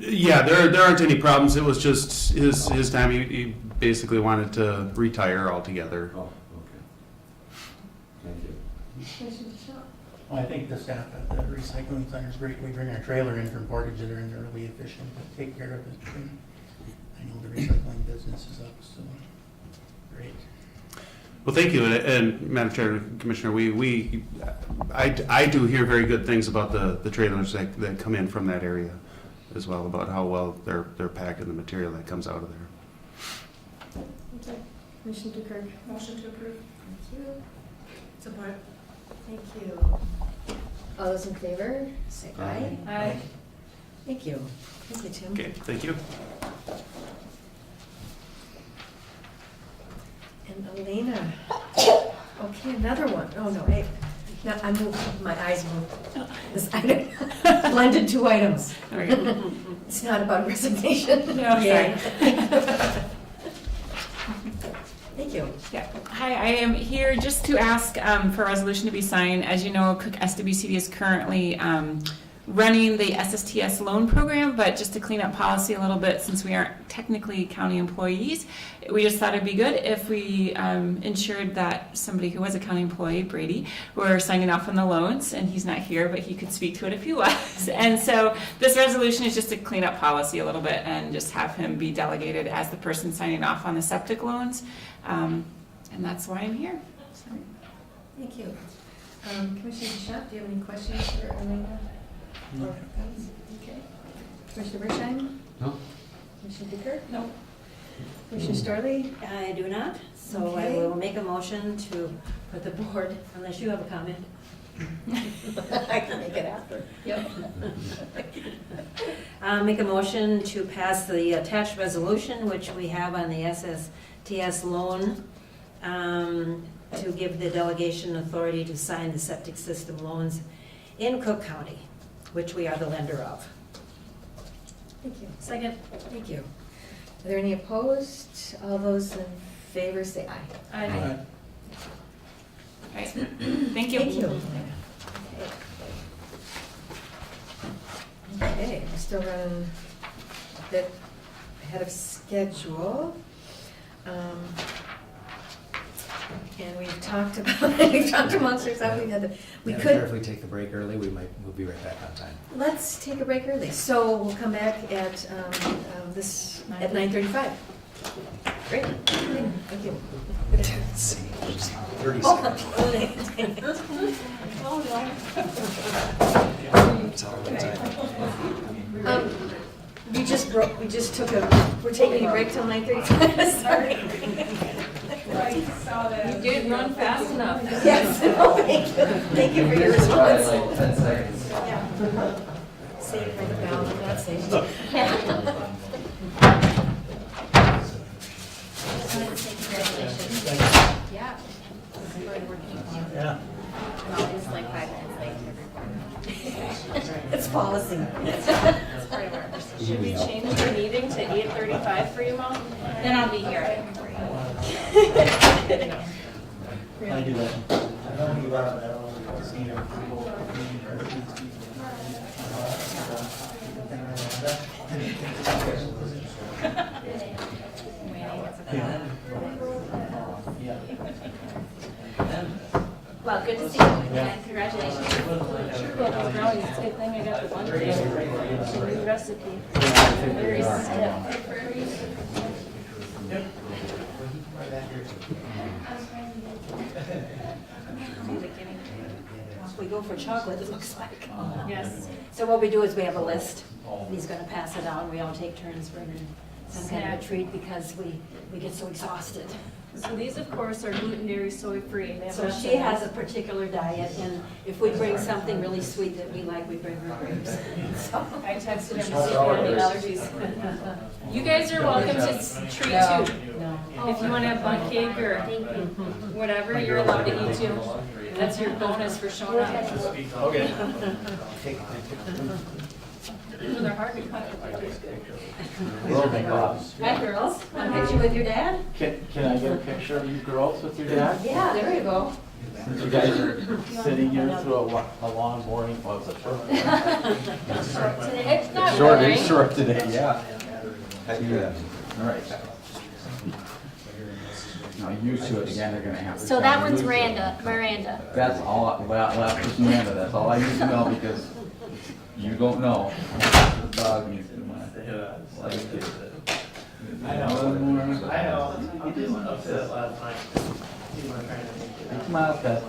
Yeah, there aren't any problems. It was just his time. He basically wanted to retire altogether. Oh, okay. Thank you. Commissioner DeShawn? Well, I think the staff at the recycling center is great. We bring our trailer in from Portage that are really efficient to take care of it. And I know the recycling business is up, so great. Well, thank you, and Madam Chair, Commissioner, I do hear very good things about the trailers that come in from that area as well, about how well they're packed and the material that comes out of there. Okay. Commissioner DeKirk? Motion to approve. Thank you. Support. Thank you. All those in favor, say aye. Aye. Thank you. Thank you, Tim. Okay, thank you. And Elena. Okay, another one. Oh, no, I moved, my eyes moved. This item, blended 2 items. It's not about resignation. No, Yay. sorry. Thank you. Yeah. Hi, I am here just to ask for a resolution to be signed. As you know, Cook SWCD is currently running the SSTS loan program, but just to clean up policy a little bit, since we aren't technically county employees, we just thought it'd be good if we ensured that somebody who was a county employee, Brady, were signing off on the loans, and he's not here, but he could speak to it if he was. And so this resolution is just to clean up policy a little bit and just have him be delegated as the person signing off on the septic loans. And that's why I'm here. So. Thank you. Commissioner Deschamps, do you have any questions for Elena? Or comments? Okay. Commissioner Bershheim? No. Commissioner Dicker? No. Commissioner Storley? I do not, so I Okay. will make a motion to put the board, unless you have a comment. I can make it after. Yep. Make a motion to pass the attached resolution, which we have on the SSTS loan, to give the delegation authority to sign the septic system loans in Cook County, which we are the lender of. Thank you. Second. Thank you. Are there any opposed? All those in favor say aye. Aye. All right. Thank you. Thank you. Okay, we're still running a bit ahead of schedule. And we've talked about, we've talked amongst ourselves, we Madam Chair, if could, we take the break early, we'll be right back on time. let's take a break early. So we'll come back at this, at 9:35. Great, thank you. Let's see, just 30 seconds. That's all the time. We just took we're taking a break till 9:35, sorry. You didn't run fast enough. Yes, no, thank you for your response. 10 seconds. Saved by the bell, I'm not saved. Yeah. Yeah. It's like 5 minutes late. It's policy. Should we change the meeting to 8:35 for you, Mom? Then I'll be here. I do that. Well, good to see you, and congratulations. It's a good thing I got the one thing, the new recipe. Very stiff. We go for chocolate, it looks like. Yes. So what we do is we have a list, and he's gonna pass it out, and we all take turns bringing some kind of a treat because we get so exhausted. So these, of course, are gluten, dairy, soy-free. They have So nuts she in has a them. particular diet, and if we bring something really sweet that we like, we bring her grapes. So- I texted him to see if he had any allergies. You guys are welcome to treat No, too. no. If you want to have bun cake or whatever, you're allowed to eat too. That's your bonus for showing up. Okay. They're hard to cut. Hi, girls. Want a picture with your dad? Can I get a picture of you girls with your dad? Yeah, there you go. Since you guys are sitting here through a long boring, well, it's a short one. It's not Short, boring. it's short today, yeah. All right. Now, you two it again, they're gonna have to. So tell that me one's who's- Miranda. That's all, last was Miranda, that's all I need to know because you don't know. The dog needs to know. Like a kid. I know. I'm just upset last night. Come on, Pet.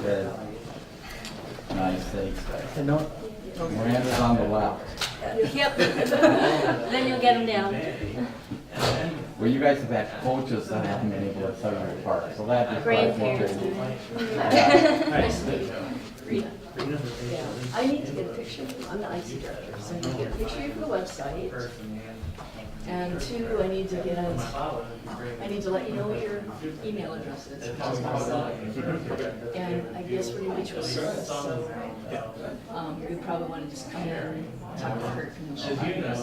Good. Nice, thanks. Miranda's on the left. Yep. Then you'll get them down. Well, you guys have had coaches that haven't been able to tell you apart, so that is. Grandparents. I need to get a picture, I'm the IT director, so I need to get a picture for the website. And two, I need to let you know what your email address is. And I guess we're gonna be choosing this, so, we probably wanna just come in and talk to Kirk and stuff like that.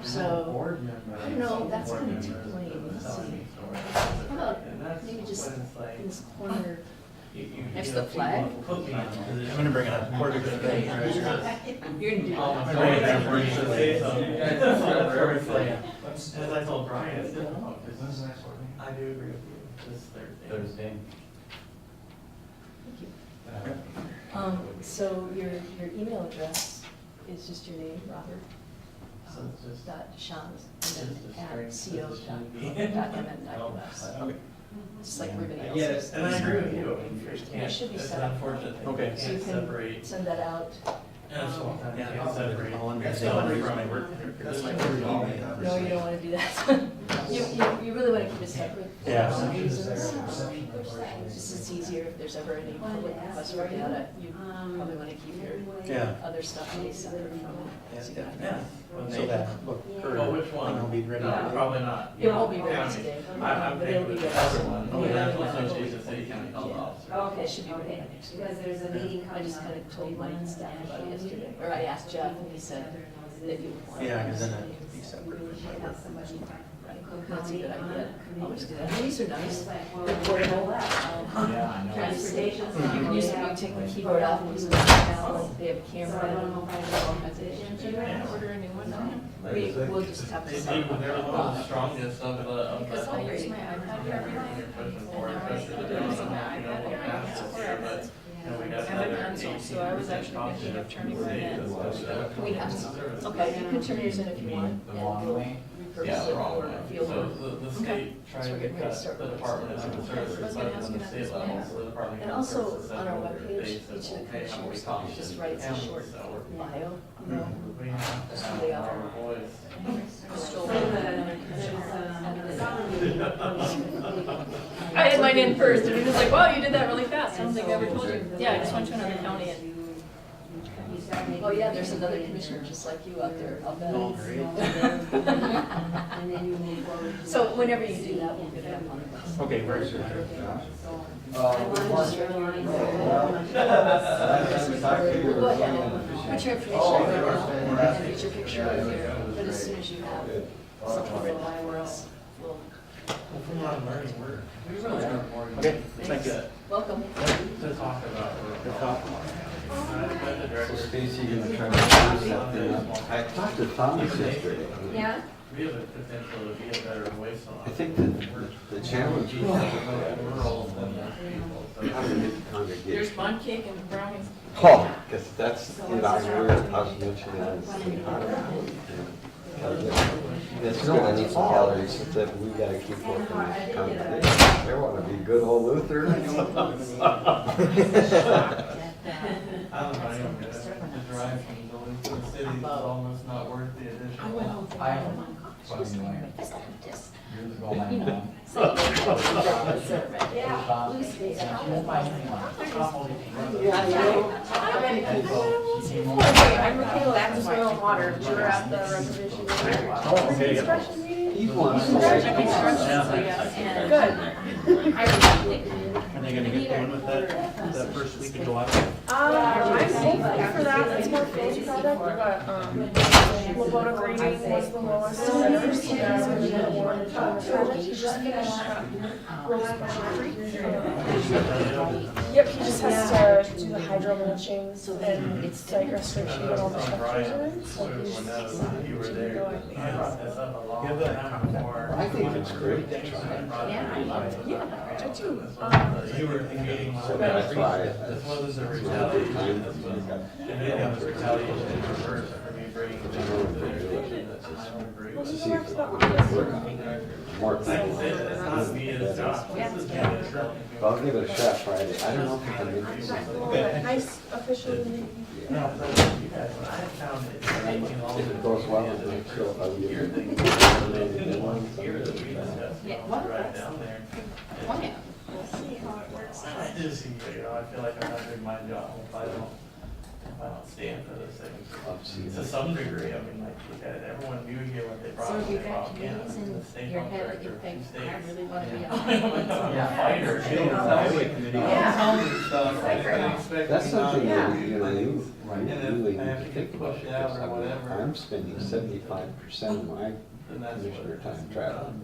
So, I don't know, that's gonna be too lame, let's see. How about maybe just in this corner It's the flag? I'm gonna bring it up. Portugal. You're gonna do I'm that. bringing it up for you to say something. As I told Brian, it's difficult, because I do agree with you, this Thursday. So your email address is just your name, Robert, So it's just. dot Shams, Just and a then string. at co.mn.us. Okay. Just like everybody else. Yes, and I agree with you. It should be It's set up. unfortunate. that Okay. you So you can't can separate. send that out. Yeah, sometimes you can't separate. I'll That's understand. the only from my work. That's my every email. No, you don't wanna do that. You really wanna keep it separate. for Yeah. some reasons. Just it's easier if there's ever any public request for data, you probably wanna keep your Yeah. other stuff really separate from it. So you don't have- So that, look, Oh, which one? I'll be ready. Probably not. It won't be ready County. today, I'm but it'll thinking be with ready. the other one, Oh, the yeah. National Association of City County Health Officers. Okay, it should be ready next week. Because there's a meeting I just kinda told my staff about it yesterday, or I asked Jeff, and he said that you would want. Yeah, because then it could be separate. That's a good idea. Always do that. And these are nice. They're portable. Transportation. You can use, you can take the keyboard off and use it as a tablet. They have a camera. and all kinds of things. Do you want to order a new one now? We'll just have to. They're one of the strongest of the. Because I use my iPad for everything. And now I keep using my iPad and I use it for everything. I'm a pencil, so I was actually thinking of turning mine in. We have some. Okay, you can turn yours in if you want. And we'll repurpose Yeah, it the wrong for way. field So work. the Okay. state So trying we're to getting ready to cut start the with department this. of the service, I was but gonna on ask the you state that. level, so the Department And of also, Services said, on our well, webpage, they said, each of the okay, how commissioners many copies just of writes a counties short that were- bio, We have to have They our are. voice. I did mine in first, and he was like, wow, you did that really fast. I don't think I ever told you. Yeah, I just went to another county and. Oh, yeah, there's another commissioner just like you out there, I'll bet. Oh, great. So whenever you do that, we'll get them on the list. Okay, where's your? Go ahead and put your information right now, and get your picture right here, but as soon as you have something for where else, we'll, From what I'm learning, we really are more. Okay, thank you. welcome. To talk about. So Stacy, you're gonna try to clear something up. I talked to Thomas yesterday. Yeah? We have a potential to be a better voice on. I think the challenge we have Rural than the people. So- is how to get the congregation. There's bun cake and brownies. Oh, because that's, you know, I was mentioning that. There's no any calories that we gotta keep working with the congregation. They wanna be good old Lutherans. I don't know, I'm good. The drive from building to the city is almost not worth the additional. I'm Michaela Axel Water. You were at the reservation. Oh, okay. Construction meeting? He wants to. Construction, so yes. Good. Are they gonna get going with that first week of July? I'm hopeful for that, it's more finished product, but, Laboda grading was the lowest. So he just finished, Rose Creek. Yep, he just has to do the hydro mulchings and site restoration and all the structures are in, so he's You were there. I brought this up a long Give that a time comment. before. I think it's great to try. Yeah, I love it. Yeah, I do. You were thinking. So that's why. This was a retaliation, this was, and maybe it was retaliation in reverse for me bringing things to their attention that I don't agree Well, with. he went back to the office. More I can people. say that it's not me, it's Josh. This is me. I'll give it a shot Friday. I don't know if I can make it Sunday. Nice official meeting. No, so you guys, when I found it making all the. If it goes well, then I'm sure I'll be Your here. thing. Here that we discussed, right down there. We'll see how it works out. I just, you know, I feel like I'm not doing my job if I don't stand for those things. To some degree, I mean, like, look at it, everyone knew here what they brought. So when you've they got brought in. committees The and state your health head that you director, think, two I states. really want to be on. I'm a fighter. Highway committee. That's something that, you know, you And if really I need have to to think get about pushed out because or whatever. I'm spending 75% of my Then that's what commissioner it time is. traveling.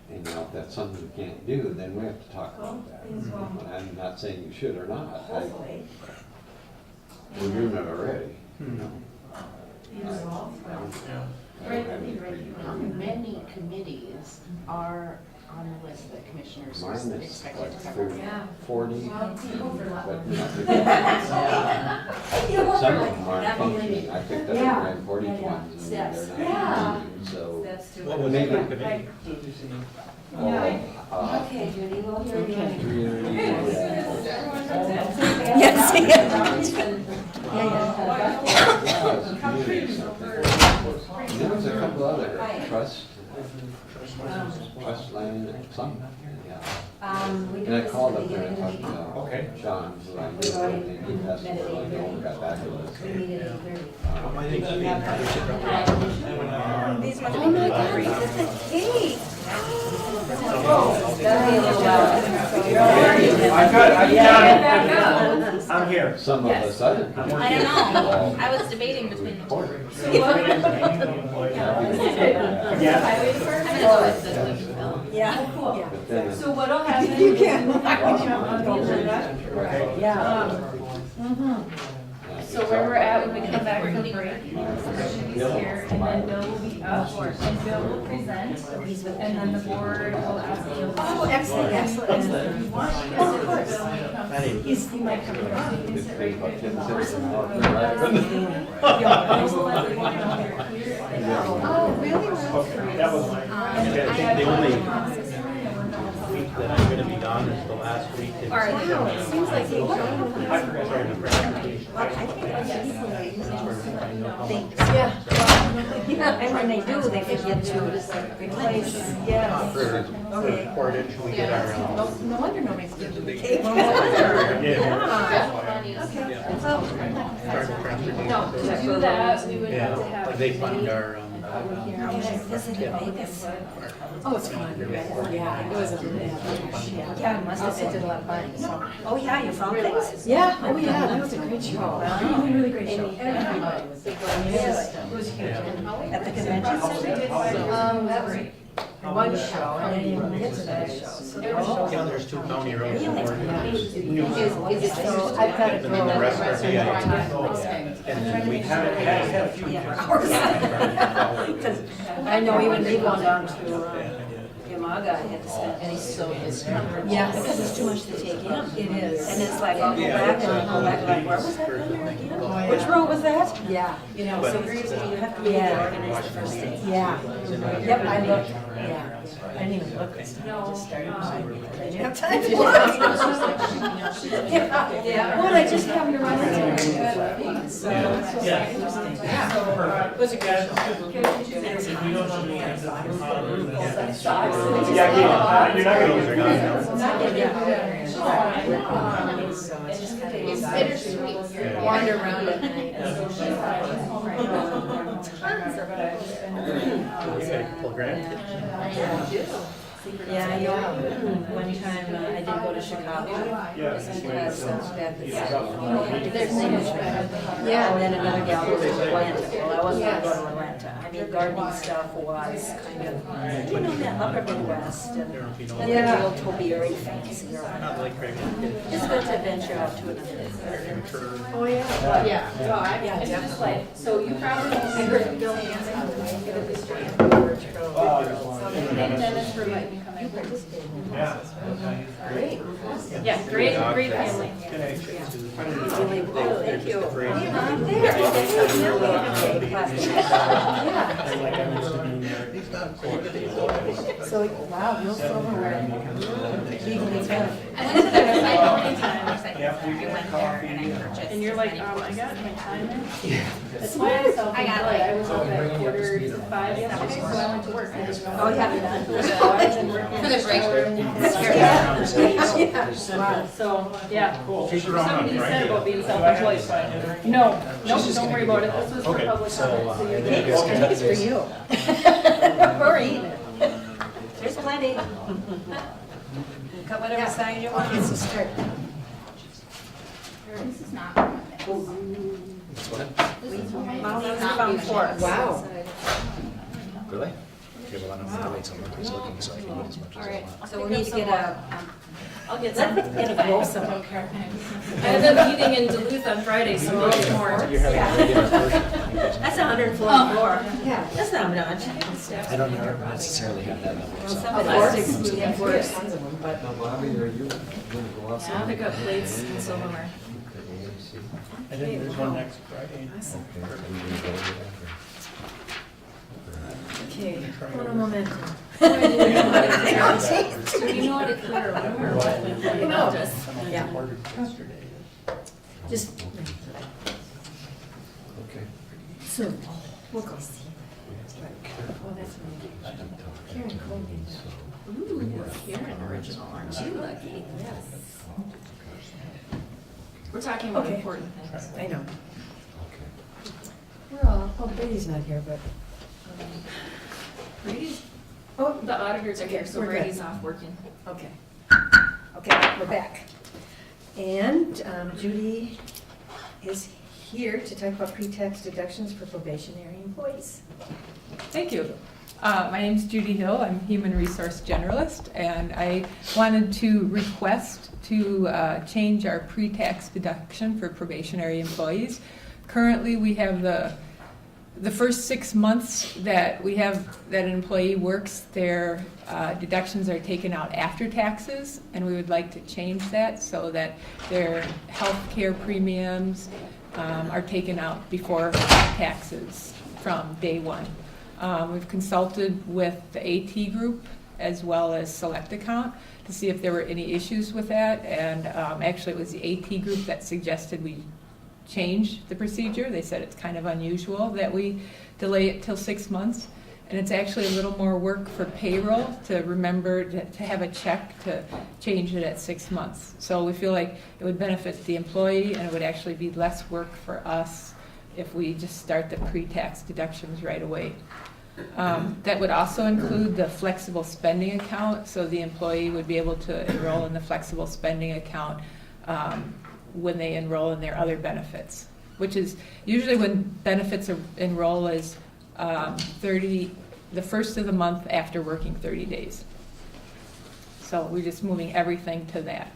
And now if that's something we can't do, then we have to talk about that. But I'm not saying you should or not. We're doing it already, you know. I don't have any predetermined. Many committees are on the list that commissioners are Mine is expected like to cover. 40, but nothing. Some of them aren't functioning. I picked up the Grand Portage ones and they're not functioning, so. What was maybe- that committee? Okay, Judy, we'll hear you. Yes. There was a couple other trust land, some, yeah. And I called up there and talked to Sean, who I knew, and he passed away, and no one got back to us. I think she should Oh my God, look at the cake. I'm here. Some of us other people. I don't know. I was debating between the two. Yeah. But then So what'll happen? You can. On the agenda. Yeah. So where we're at when we come back from break, Shooty's here, and then Bill will be up, and Bill will present, and then the board will ask you. Oh, excellent, excellent. And if you want, you can sit with Bill when you come. He might come here, so you can sit right here. We'll let everyone know you're here. Oh, really? That was my, the only week that I'm gonna be gone is the last week. in All right, September. it seems like they I forgot to the presentation. I think that's people are using things. Yeah. And when they do, they forget to replace, yes. Okay. Portage, we get our, No wonder nobody's giving me Cake. yeah. Starting transportation. No, to do that, we would have to Yeah, have. like they fund our, I visited Vegas. Oh, it's fun. Yeah, it was a, Yeah, I must have did a lot of fun. Oh, yeah, you found things? yeah, oh yeah, that was a great show. Really great show. It was huge. At the convention center? One show, and then you get to that show. So there were shows. yeah, there's 2 county roads. Really? and Is it so, I've got to go. then the rest are VIP. And then we had a few. Because I know even they gone down to Yamaga, I had to spend. And he's so discomfortable. Yeah, because it's too much to take in. It is. And it's like, I'll go back and I'll go back, like, where was that vendor again? Which road was that? Yeah. You know, So so you have to really organize the first day. Yeah. Yep, I looked, yeah. I didn't even look this time, I just started. I didn't have time to look. Yeah. Well, I just happened to run into her. So, Yeah. interesting. Yeah. It was a good show. Yeah, you're not gonna use your gun. it's bittersweet. Wander around at night. You got a couple grandkids. Yeah, one time I did go to Chicago. Because yeah, and then another gal was in Atlanta. Well, I wasn't going to Atlanta. I mean, gardening stuff was kind of, you know, that upper Midwest. And then the old topiary fancy. Not like regular kids. It's good to venture out to another. Oh, yeah. Yeah, no, it's just like, so you probably won't see her Bill Hanson. And Dennis for letting me come in. Great. Yeah, great family. Thank you. So, wow, you're somewhere. Legally tough. I went to their site many times. I went there and I purchased. And you're like, I got my time in. That's why I self-employed. I was up at 4:45 yesterday, so I went to work. Oh, yeah. For the break. So, yeah. Somebody said about being self-employed. No, don't worry about it. This was for Okay, public so, comment, so you're good. It's for you. Or eat it. There's plenty. Cut whatever size you want. It's a skirt. This is not. Molly's found forks. Really? Okay, well, I'm gonna wait till nobody's looking so I can eat as much as I want. So we need to get a, I'll get let's some. get a close up. I have a meeting in Duluth on Friday, so I'll get more. You're having a regular version. That's 144. Yeah, that's not much. I don't necessarily have that number. Well, so- some plastics, we have tons of them, but. Now, Bobby, are you gonna go up? I'll pick up plates and silverware. And then there's one next Friday. Okay, hold a moment. So you know how to clear or what? No. Yeah. Ordered yesterday. Just, Okay. soon, we'll go. Oh, that's amazing. Karen Colby. Ooh, you're an original, aren't you? Lucky. Yes. We're talking about Okay. important things. I know. We're all, oh, Brady's not here, but, Brady's, oh, the auditors are here, so We're good. Brady's off working. okay. Okay, we're back. And Judy is here to talk about pre-tax deductions for probationary employees. Thank you. My name's Judy Hill. I'm Human Resource Generalist, and I wanted to request to change our pre-tax deduction for probationary employees. Currently, we have the first 6 months that we have that an employee works, their deductions are taken out after taxes, and we would like to change that so that their health care premiums are taken out before taxes from day one. We've consulted with the AT group as well as Select Account to see if there were any issues with that, and actually it was the AT group that suggested we change the procedure. They said it's kind of unusual that we delay it till 6 months, and it's actually a little more work for payroll to remember to have a check to change it at 6 months. So we feel like it would benefit the employee, and it would actually be less work for us if we just start the pre-tax deductions right away. That would also include the flexible spending account, so the employee would be able to enroll in the flexible spending account when they enroll in their other benefits, which is usually when benefits enroll is the first of the month after working 30 days. So we're just moving everything to that.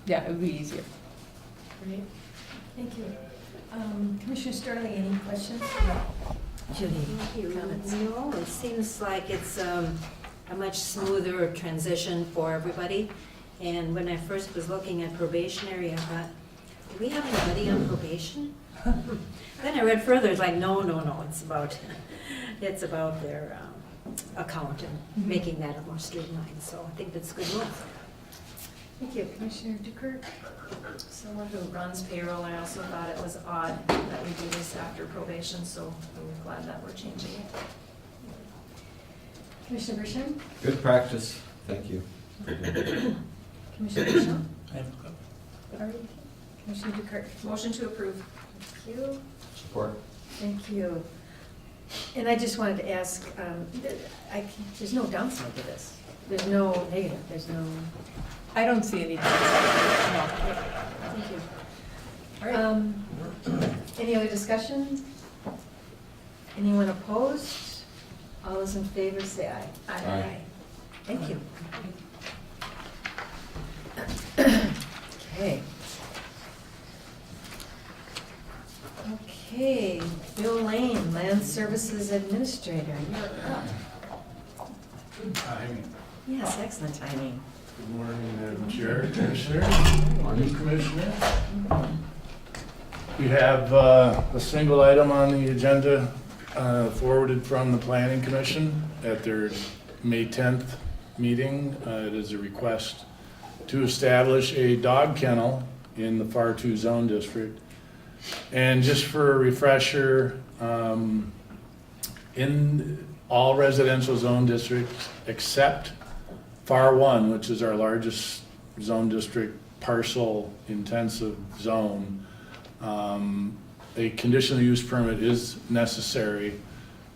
Yeah, it would be easier. Great, thank you. Commissioner Sterling, any questions? Judy, comments? No, it seems like it's a much smoother transition for everybody. And when I first was looking at probationary, I thought, do we have anybody on probation? Then I read further, it's like, no, it's about their account and making that more streamlined. So I think that's a good move. Thank you. Commissioner Dukert? Someone who runs payroll, I also thought it was odd that we do this after probation, so I'm glad that we're changing it. Commissioner Bershon? Good practice, thank you. Commissioner Bershon? I have a couple. All right. Commissioner Dukert? Motion to approve. Thank you. Support. Thank you. And I just wanted to ask, there's no downside to this. There's no negative, there's no, I don't see any. No. thank you. All right. Any other discussion? Anyone opposed? All those in favor say aye. Aye. Thank you. Okay. Okay, Bill Lane, Land Services Administrator, you're up. Good timing. Yes, excellent timing. Good morning, Madam Chair, Commissioner. Morning, Commissioner. We have a single item on the agenda forwarded from the Planning Commission at their May 10th meeting. It is a request to establish a dog kennel in the FAR 2 zone district. And just for a refresher, in all residential zone districts except FAR 1, which is our largest zone district parcel intensive zone, a conditional use permit is necessary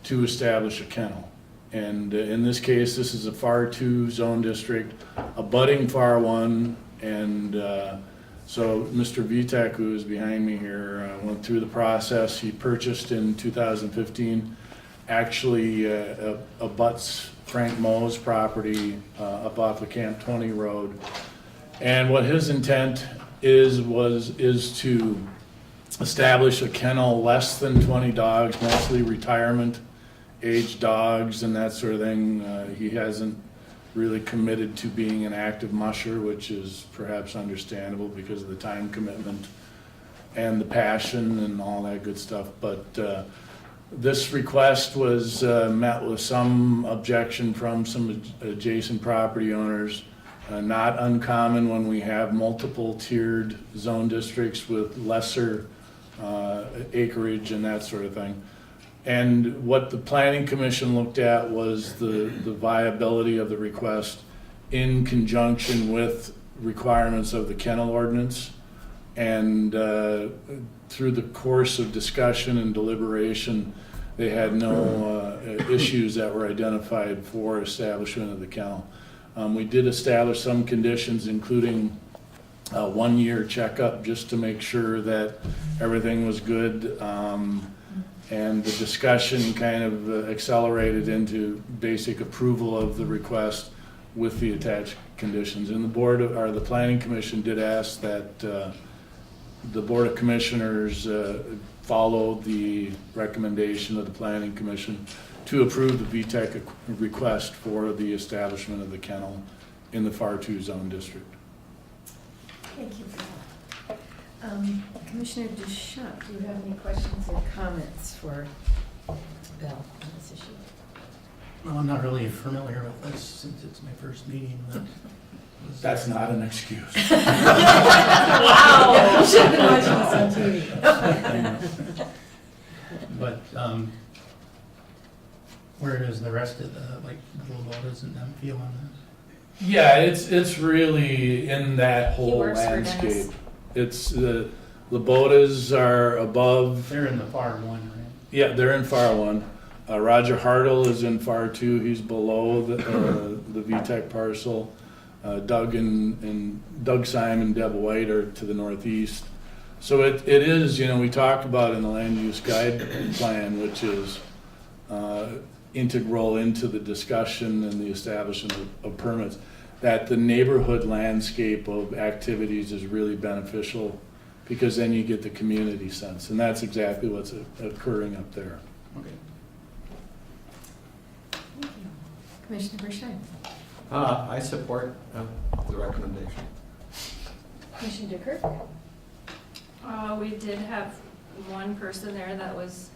to establish a kennel. And in this case, this is a FAR 2 zone district abutting FAR 1, and So Mr. Vitek, who is behind me here, went through the process. He purchased in 2015, actually abuts Frank Moe's property up off the Camp 20 Road. And what his intent is to establish a kennel less than 20 dogs, mostly retirement age dogs and that sort of thing. He hasn't really committed to being an active musher, which is perhaps understandable because of the time commitment and the passion and all that good stuff. But this request was met with some objection from some adjacent property owners. Not uncommon when we have multiple tiered zone districts with lesser acreage and that sort of thing. And what the Planning Commission looked at was the viability of the request in conjunction with requirements of the kennel ordinance. And through the course of discussion and deliberation, they had no issues that were identified for establishment of the kennel. We did establish some conditions, including a 1-year checkup just to make sure that everything was good. And the discussion kind of accelerated into basic approval of the request with the attached conditions. And the board, or the Planning Commission, did ask that the Board of Commissioners follow the recommendation of the Planning Commission to approve the VTEC request for the establishment of the kennel in the FAR 2 zone district. Thank you for that. Commissioner Duchamp, do you have any questions or comments for Bill on this issue? Well, I'm not really familiar with this since it's my first meeting. That's not an excuse. Wow! You should have been watching this on TV. But where does the rest of the, like, little botas and them feel on this? Yeah, it's really in that He whole works for landscape. Dennis. It's the botas are above. They're in the FAR 1, right? Yeah, they're in FAR 1. Roger Hartle is in FAR 2. He's below the VTEC parcel. Doug Simon, Deb White are to the northeast. So it is, we talked about in the land use guide plan, which is integral into the discussion and the establishment of permits, that the neighborhood landscape of activities is really beneficial because then you get the community sense. And that's exactly what's occurring up there. Okay. Thank you. Commissioner Bershine. I support the recommendation. Commissioner Dicker. We did have one person there that was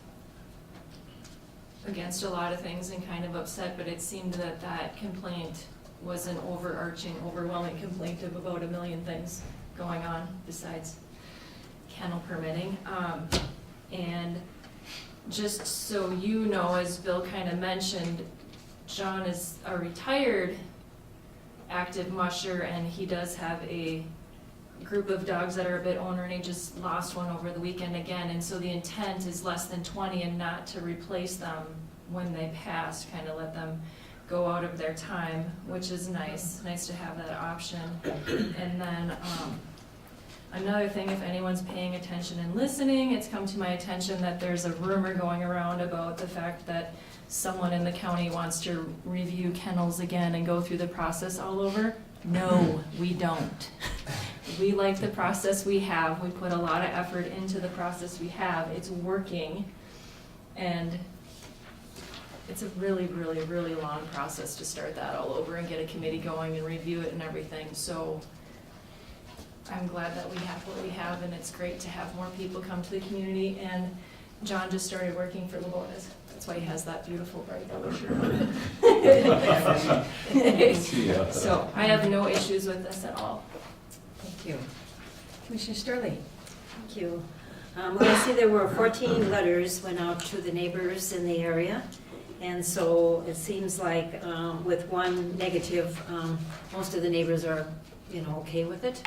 against a lot of things and kind of upset, but it seemed that that complaint was an overarching, overwhelming complaint of about 1 million things going on besides kennel permitting. And just so you know, as Bill kind of mentioned, John is a retired active musher, and he does have a group of dogs that are a bit older, and he just lost one over the weekend again. And so the intent is less than 20 and not to replace them when they pass, kind of let them go out of their time, which is nice to have that option. And then another thing, if anyone's paying attention and listening, it's come to my attention that there's a rumor going around about the fact that someone in the county wants to review kennels again and go through the process all over. No, we don't. We like the process we have. We put a lot of effort into the process we have. It's working, and it's a really, really, really long process to start that all over and get a committee going and review it and everything. So I'm glad that we have what we have, and it's great to have more people come to the community. And John just started working for Labotas. That's why he has that beautiful bright yellow shirt on. So I have no issues with this at all. Thank you. Commissioner Sterling. Thank you. Well, I see there were 14 letters went out to the neighbors in the area. And so it seems like with one negative, most of the neighbors are, okay with it.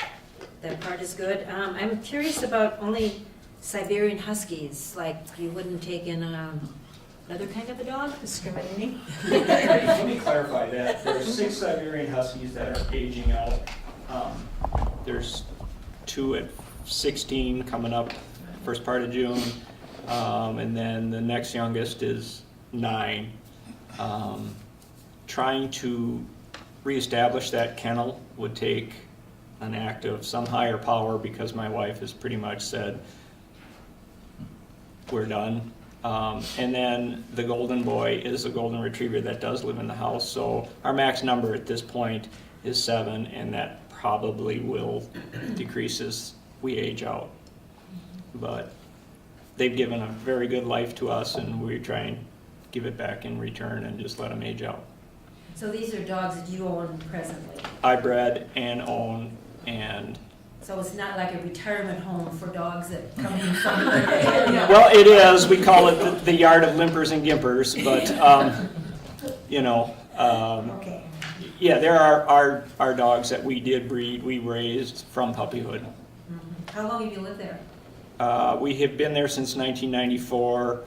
That part is good. I'm curious about only Siberian Huskies, like you wouldn't take in another kind of a dog? Discriminating? Let me clarify that. There are 6 Siberian Huskies that are aging out. There's 2 at 16 coming up first part of June. And then the next youngest is 9. Trying to reestablish that kennel would take an act of some higher power, because my wife has pretty much said, we're done. And then the golden boy is a golden retriever that does live in the house, so our max number at this point is 7, and that probably will decrease as we age out. But they've given a very good life to us, and we try and give it back in return and just let them age out. So these are dogs that you own presently? I bred and own, and So it's not like a retirement home for dogs that come in from the area? well, it is. We call it the yard of limpers and gimpers, but Okay. yeah, there are our dogs that we did breed. We raised from puppyhood. How long have you lived there? We have been there since 1994.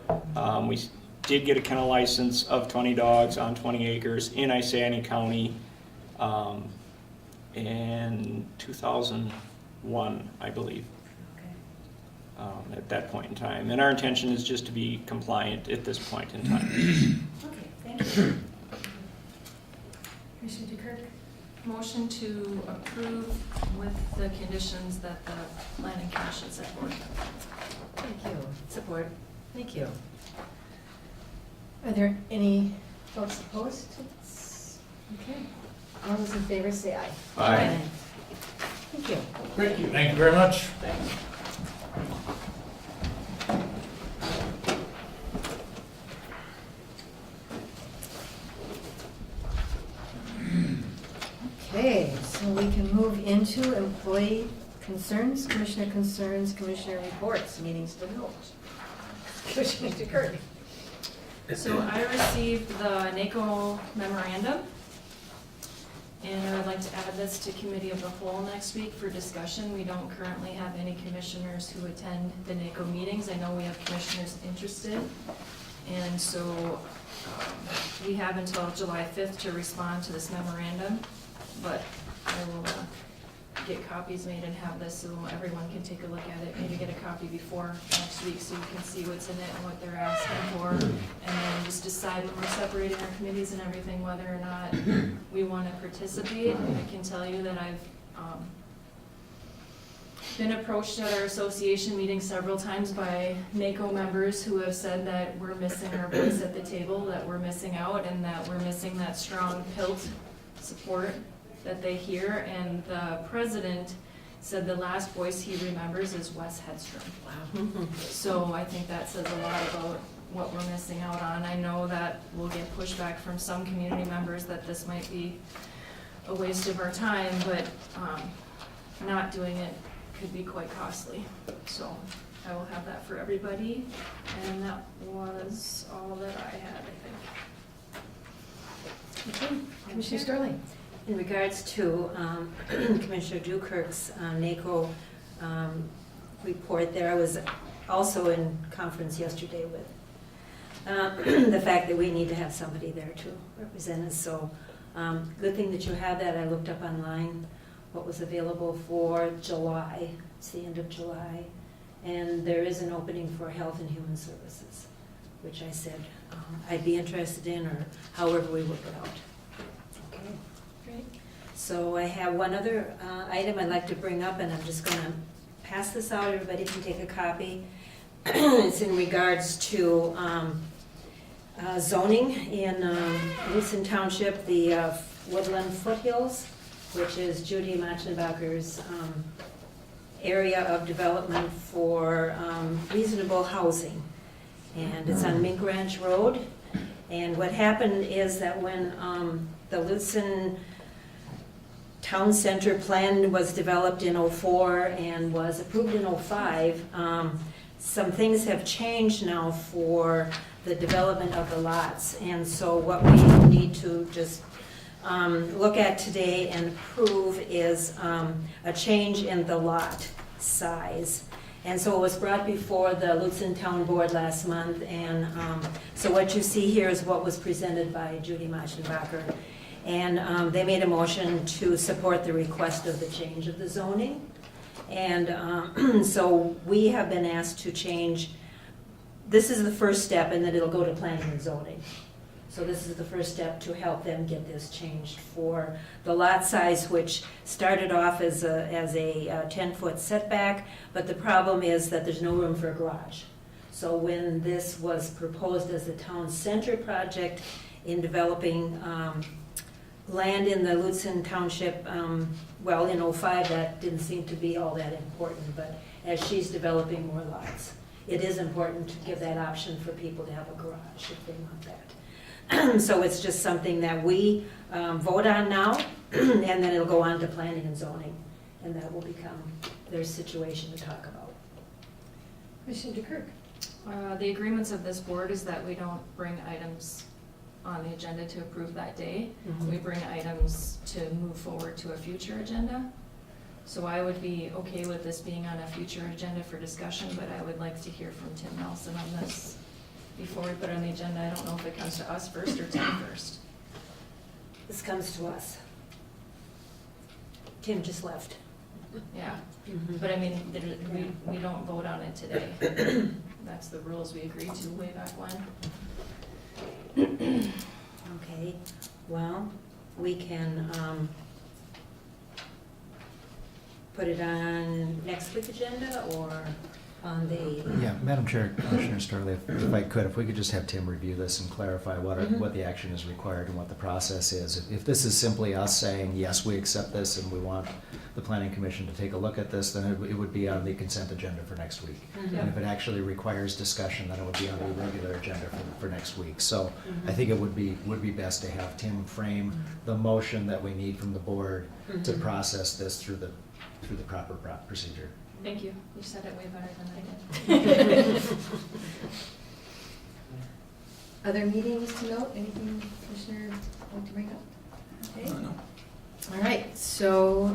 We did get a kennel license of 20 dogs on 20 acres in Isanti County in 2001, I believe, at that point in time. And our intention is just to be compliant at this point in time. Okay, thank you. Commissioner DeKirk? Motion to approve with the conditions that the planning commission set forth. Thank you. Support. Thank you. Are there any folks opposed? Okay. All those in favor say aye. Aye. Thank you. Thank you. Thank you very much. Okay, so we can move into employee concerns, commissioner reports, meetings to note. Commissioner DeKirk. So I received the NACO memorandum, and I would like to add this to committee of the whole next week for discussion. We don't currently have any commissioners who attend the NACO meetings. I know we have commissioners interested, and so we have until July 5th to respond to this memorandum, but I will get copies made and have this so everyone can take a look at it, maybe get a copy before next week so you can see what's in it and what they're asking for, and then just decide when we're separating our committees and everything, whether or not we want to participate. I can tell you that I've been approached at our association meeting several times by NACO members who have said that we're missing our voice at the table, that we're missing out, and that we're missing that strong PILT support that they hear, and the president said the last voice he remembers is Wes Hedstrom. Wow. So I think that says a lot about what we're missing out on. I know that we'll get pushback from some community members that this might be a waste of our time, but not doing it could be quite costly. So I will have that for everybody, and that was all that I had, I think. Okay, Commissioner Sterling. In regards to Commissioner Dukirk's NACO report there, I was also in conference yesterday with the fact that we need to have somebody there to represent us. So good thing that you have that. I looked up online what was available for July. It's the end of July. And there is an opening for Health and Human Services, which I said I'd be interested in, or however we work it out. Okay. Great. So I have one other item I'd like to bring up, and I'm just going to pass this out. Everybody can take a copy. It's in regards to zoning in Leeson Township, the Woodland Foothills, which is Judy Machenbacher's area of development for reasonable housing. And it's on Mink Ranch Road. And what happened is that when the Leeson Town Center plan was developed in '04 and was approved in '05, some things have changed now for the development of the lots. And so what we need to just look at today and approve is a change in the lot size. And so it was brought before the Leeson Town Board last month, and so what you see here is what was presented by Judy Machenbacher. And they made a motion to support the request of the change of the zoning. And so we have been asked to change, this is the first step, and then it'll go to planning and zoning. So this is the first step to help them get this changed for the lot size, which started off as a 10-foot setback, but the problem is that there's no room for a garage. So when this was proposed as the town center project in developing land in the Lutzen Township, well, in '05, that didn't seem to be all that important, but as she's developing more lots, it is important to give that option for people to have a garage if they want that. So it's just something that we vote on now, and then it'll go on to planning and zoning, and that will become their situation to talk about. Commissioner DeKirk. The agreements of this board is that we don't bring items on the agenda to approve that day. Mhm. We bring items to move forward to a future agenda. So I would be okay with this being on a future agenda for discussion, but I would like to hear from Tim Nelson on this before we put it on the agenda. I don't know if it comes to us first or Tim first. This comes to us. Tim just left. Yeah, Mhm. but I mean, we don't vote on it today. That's the rules we agreed to way back when. Okay, well, we can put it on next week's agenda or on the... Yeah, Madam Chair, Commissioner Starley, if I could, if we could just have Tim review this and clarify what the action is required and what the process is. If this is simply us saying, yes, we accept this and we want the Planning Commission to take a look at this, then it would be on the consent agenda for next week. And if it actually requires discussion, then it would be on the regular agenda for next week. So I think it would be best to have Tim frame the motion that we need from the board to process this through the proper procedure. Thank you. You said it way better than I did. Other meetings to note? Anything, Commissioner, want to bring up? Okay. All right, so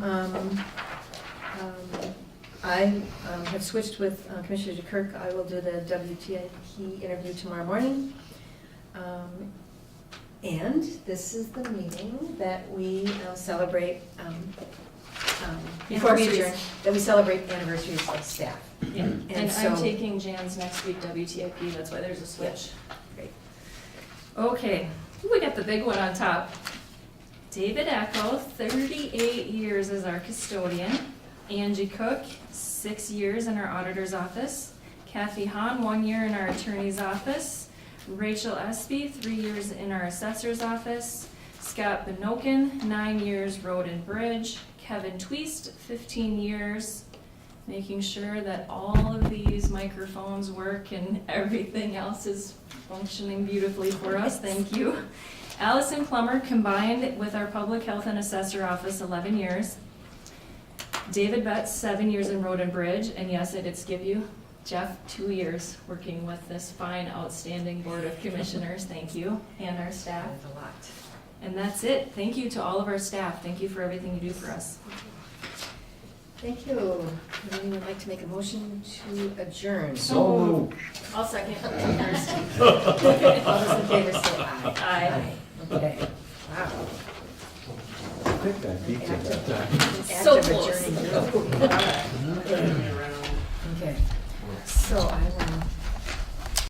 I have switched with Commissioner DeKirk. I will do the WTIP interview tomorrow morning. And this is the meeting that we celebrate before we adjourn, that we celebrate anniversaries of staff. Yeah, and I'm so- taking Jan's next week WTIP, that's why there's a switch. Great. Okay, we got the big one on top. David Echo, 38 years as our custodian. Angie Cook, 6 years in our auditor's office. Kathy Hahn, 1 year in our attorney's office. Rachel Espy, 3 years in our assessor's office. Scott Benokin, 9 years road and bridge. Kevin Tweest, 15 years, making sure that all of these microphones work and everything else is functioning beautifully for us. Thank you. Allison Plummer, combined with our public health and assessor office, 11 years. David Betts, 7 years in road and bridge, and yes, I did skip you. Jeff, 2 years working with this fine, outstanding board of commissioners. Thank you, and our staff. A lot. And that's it. Thank you to all of our staff. Thank you for everything you do for us. Thank you. Would anyone like to make a motion to adjourn? So moved. I'll second. All those in favor say aye. Aye. Okay. Wow. I think I beat you that time. So Active close. adjourning. Okay. So I will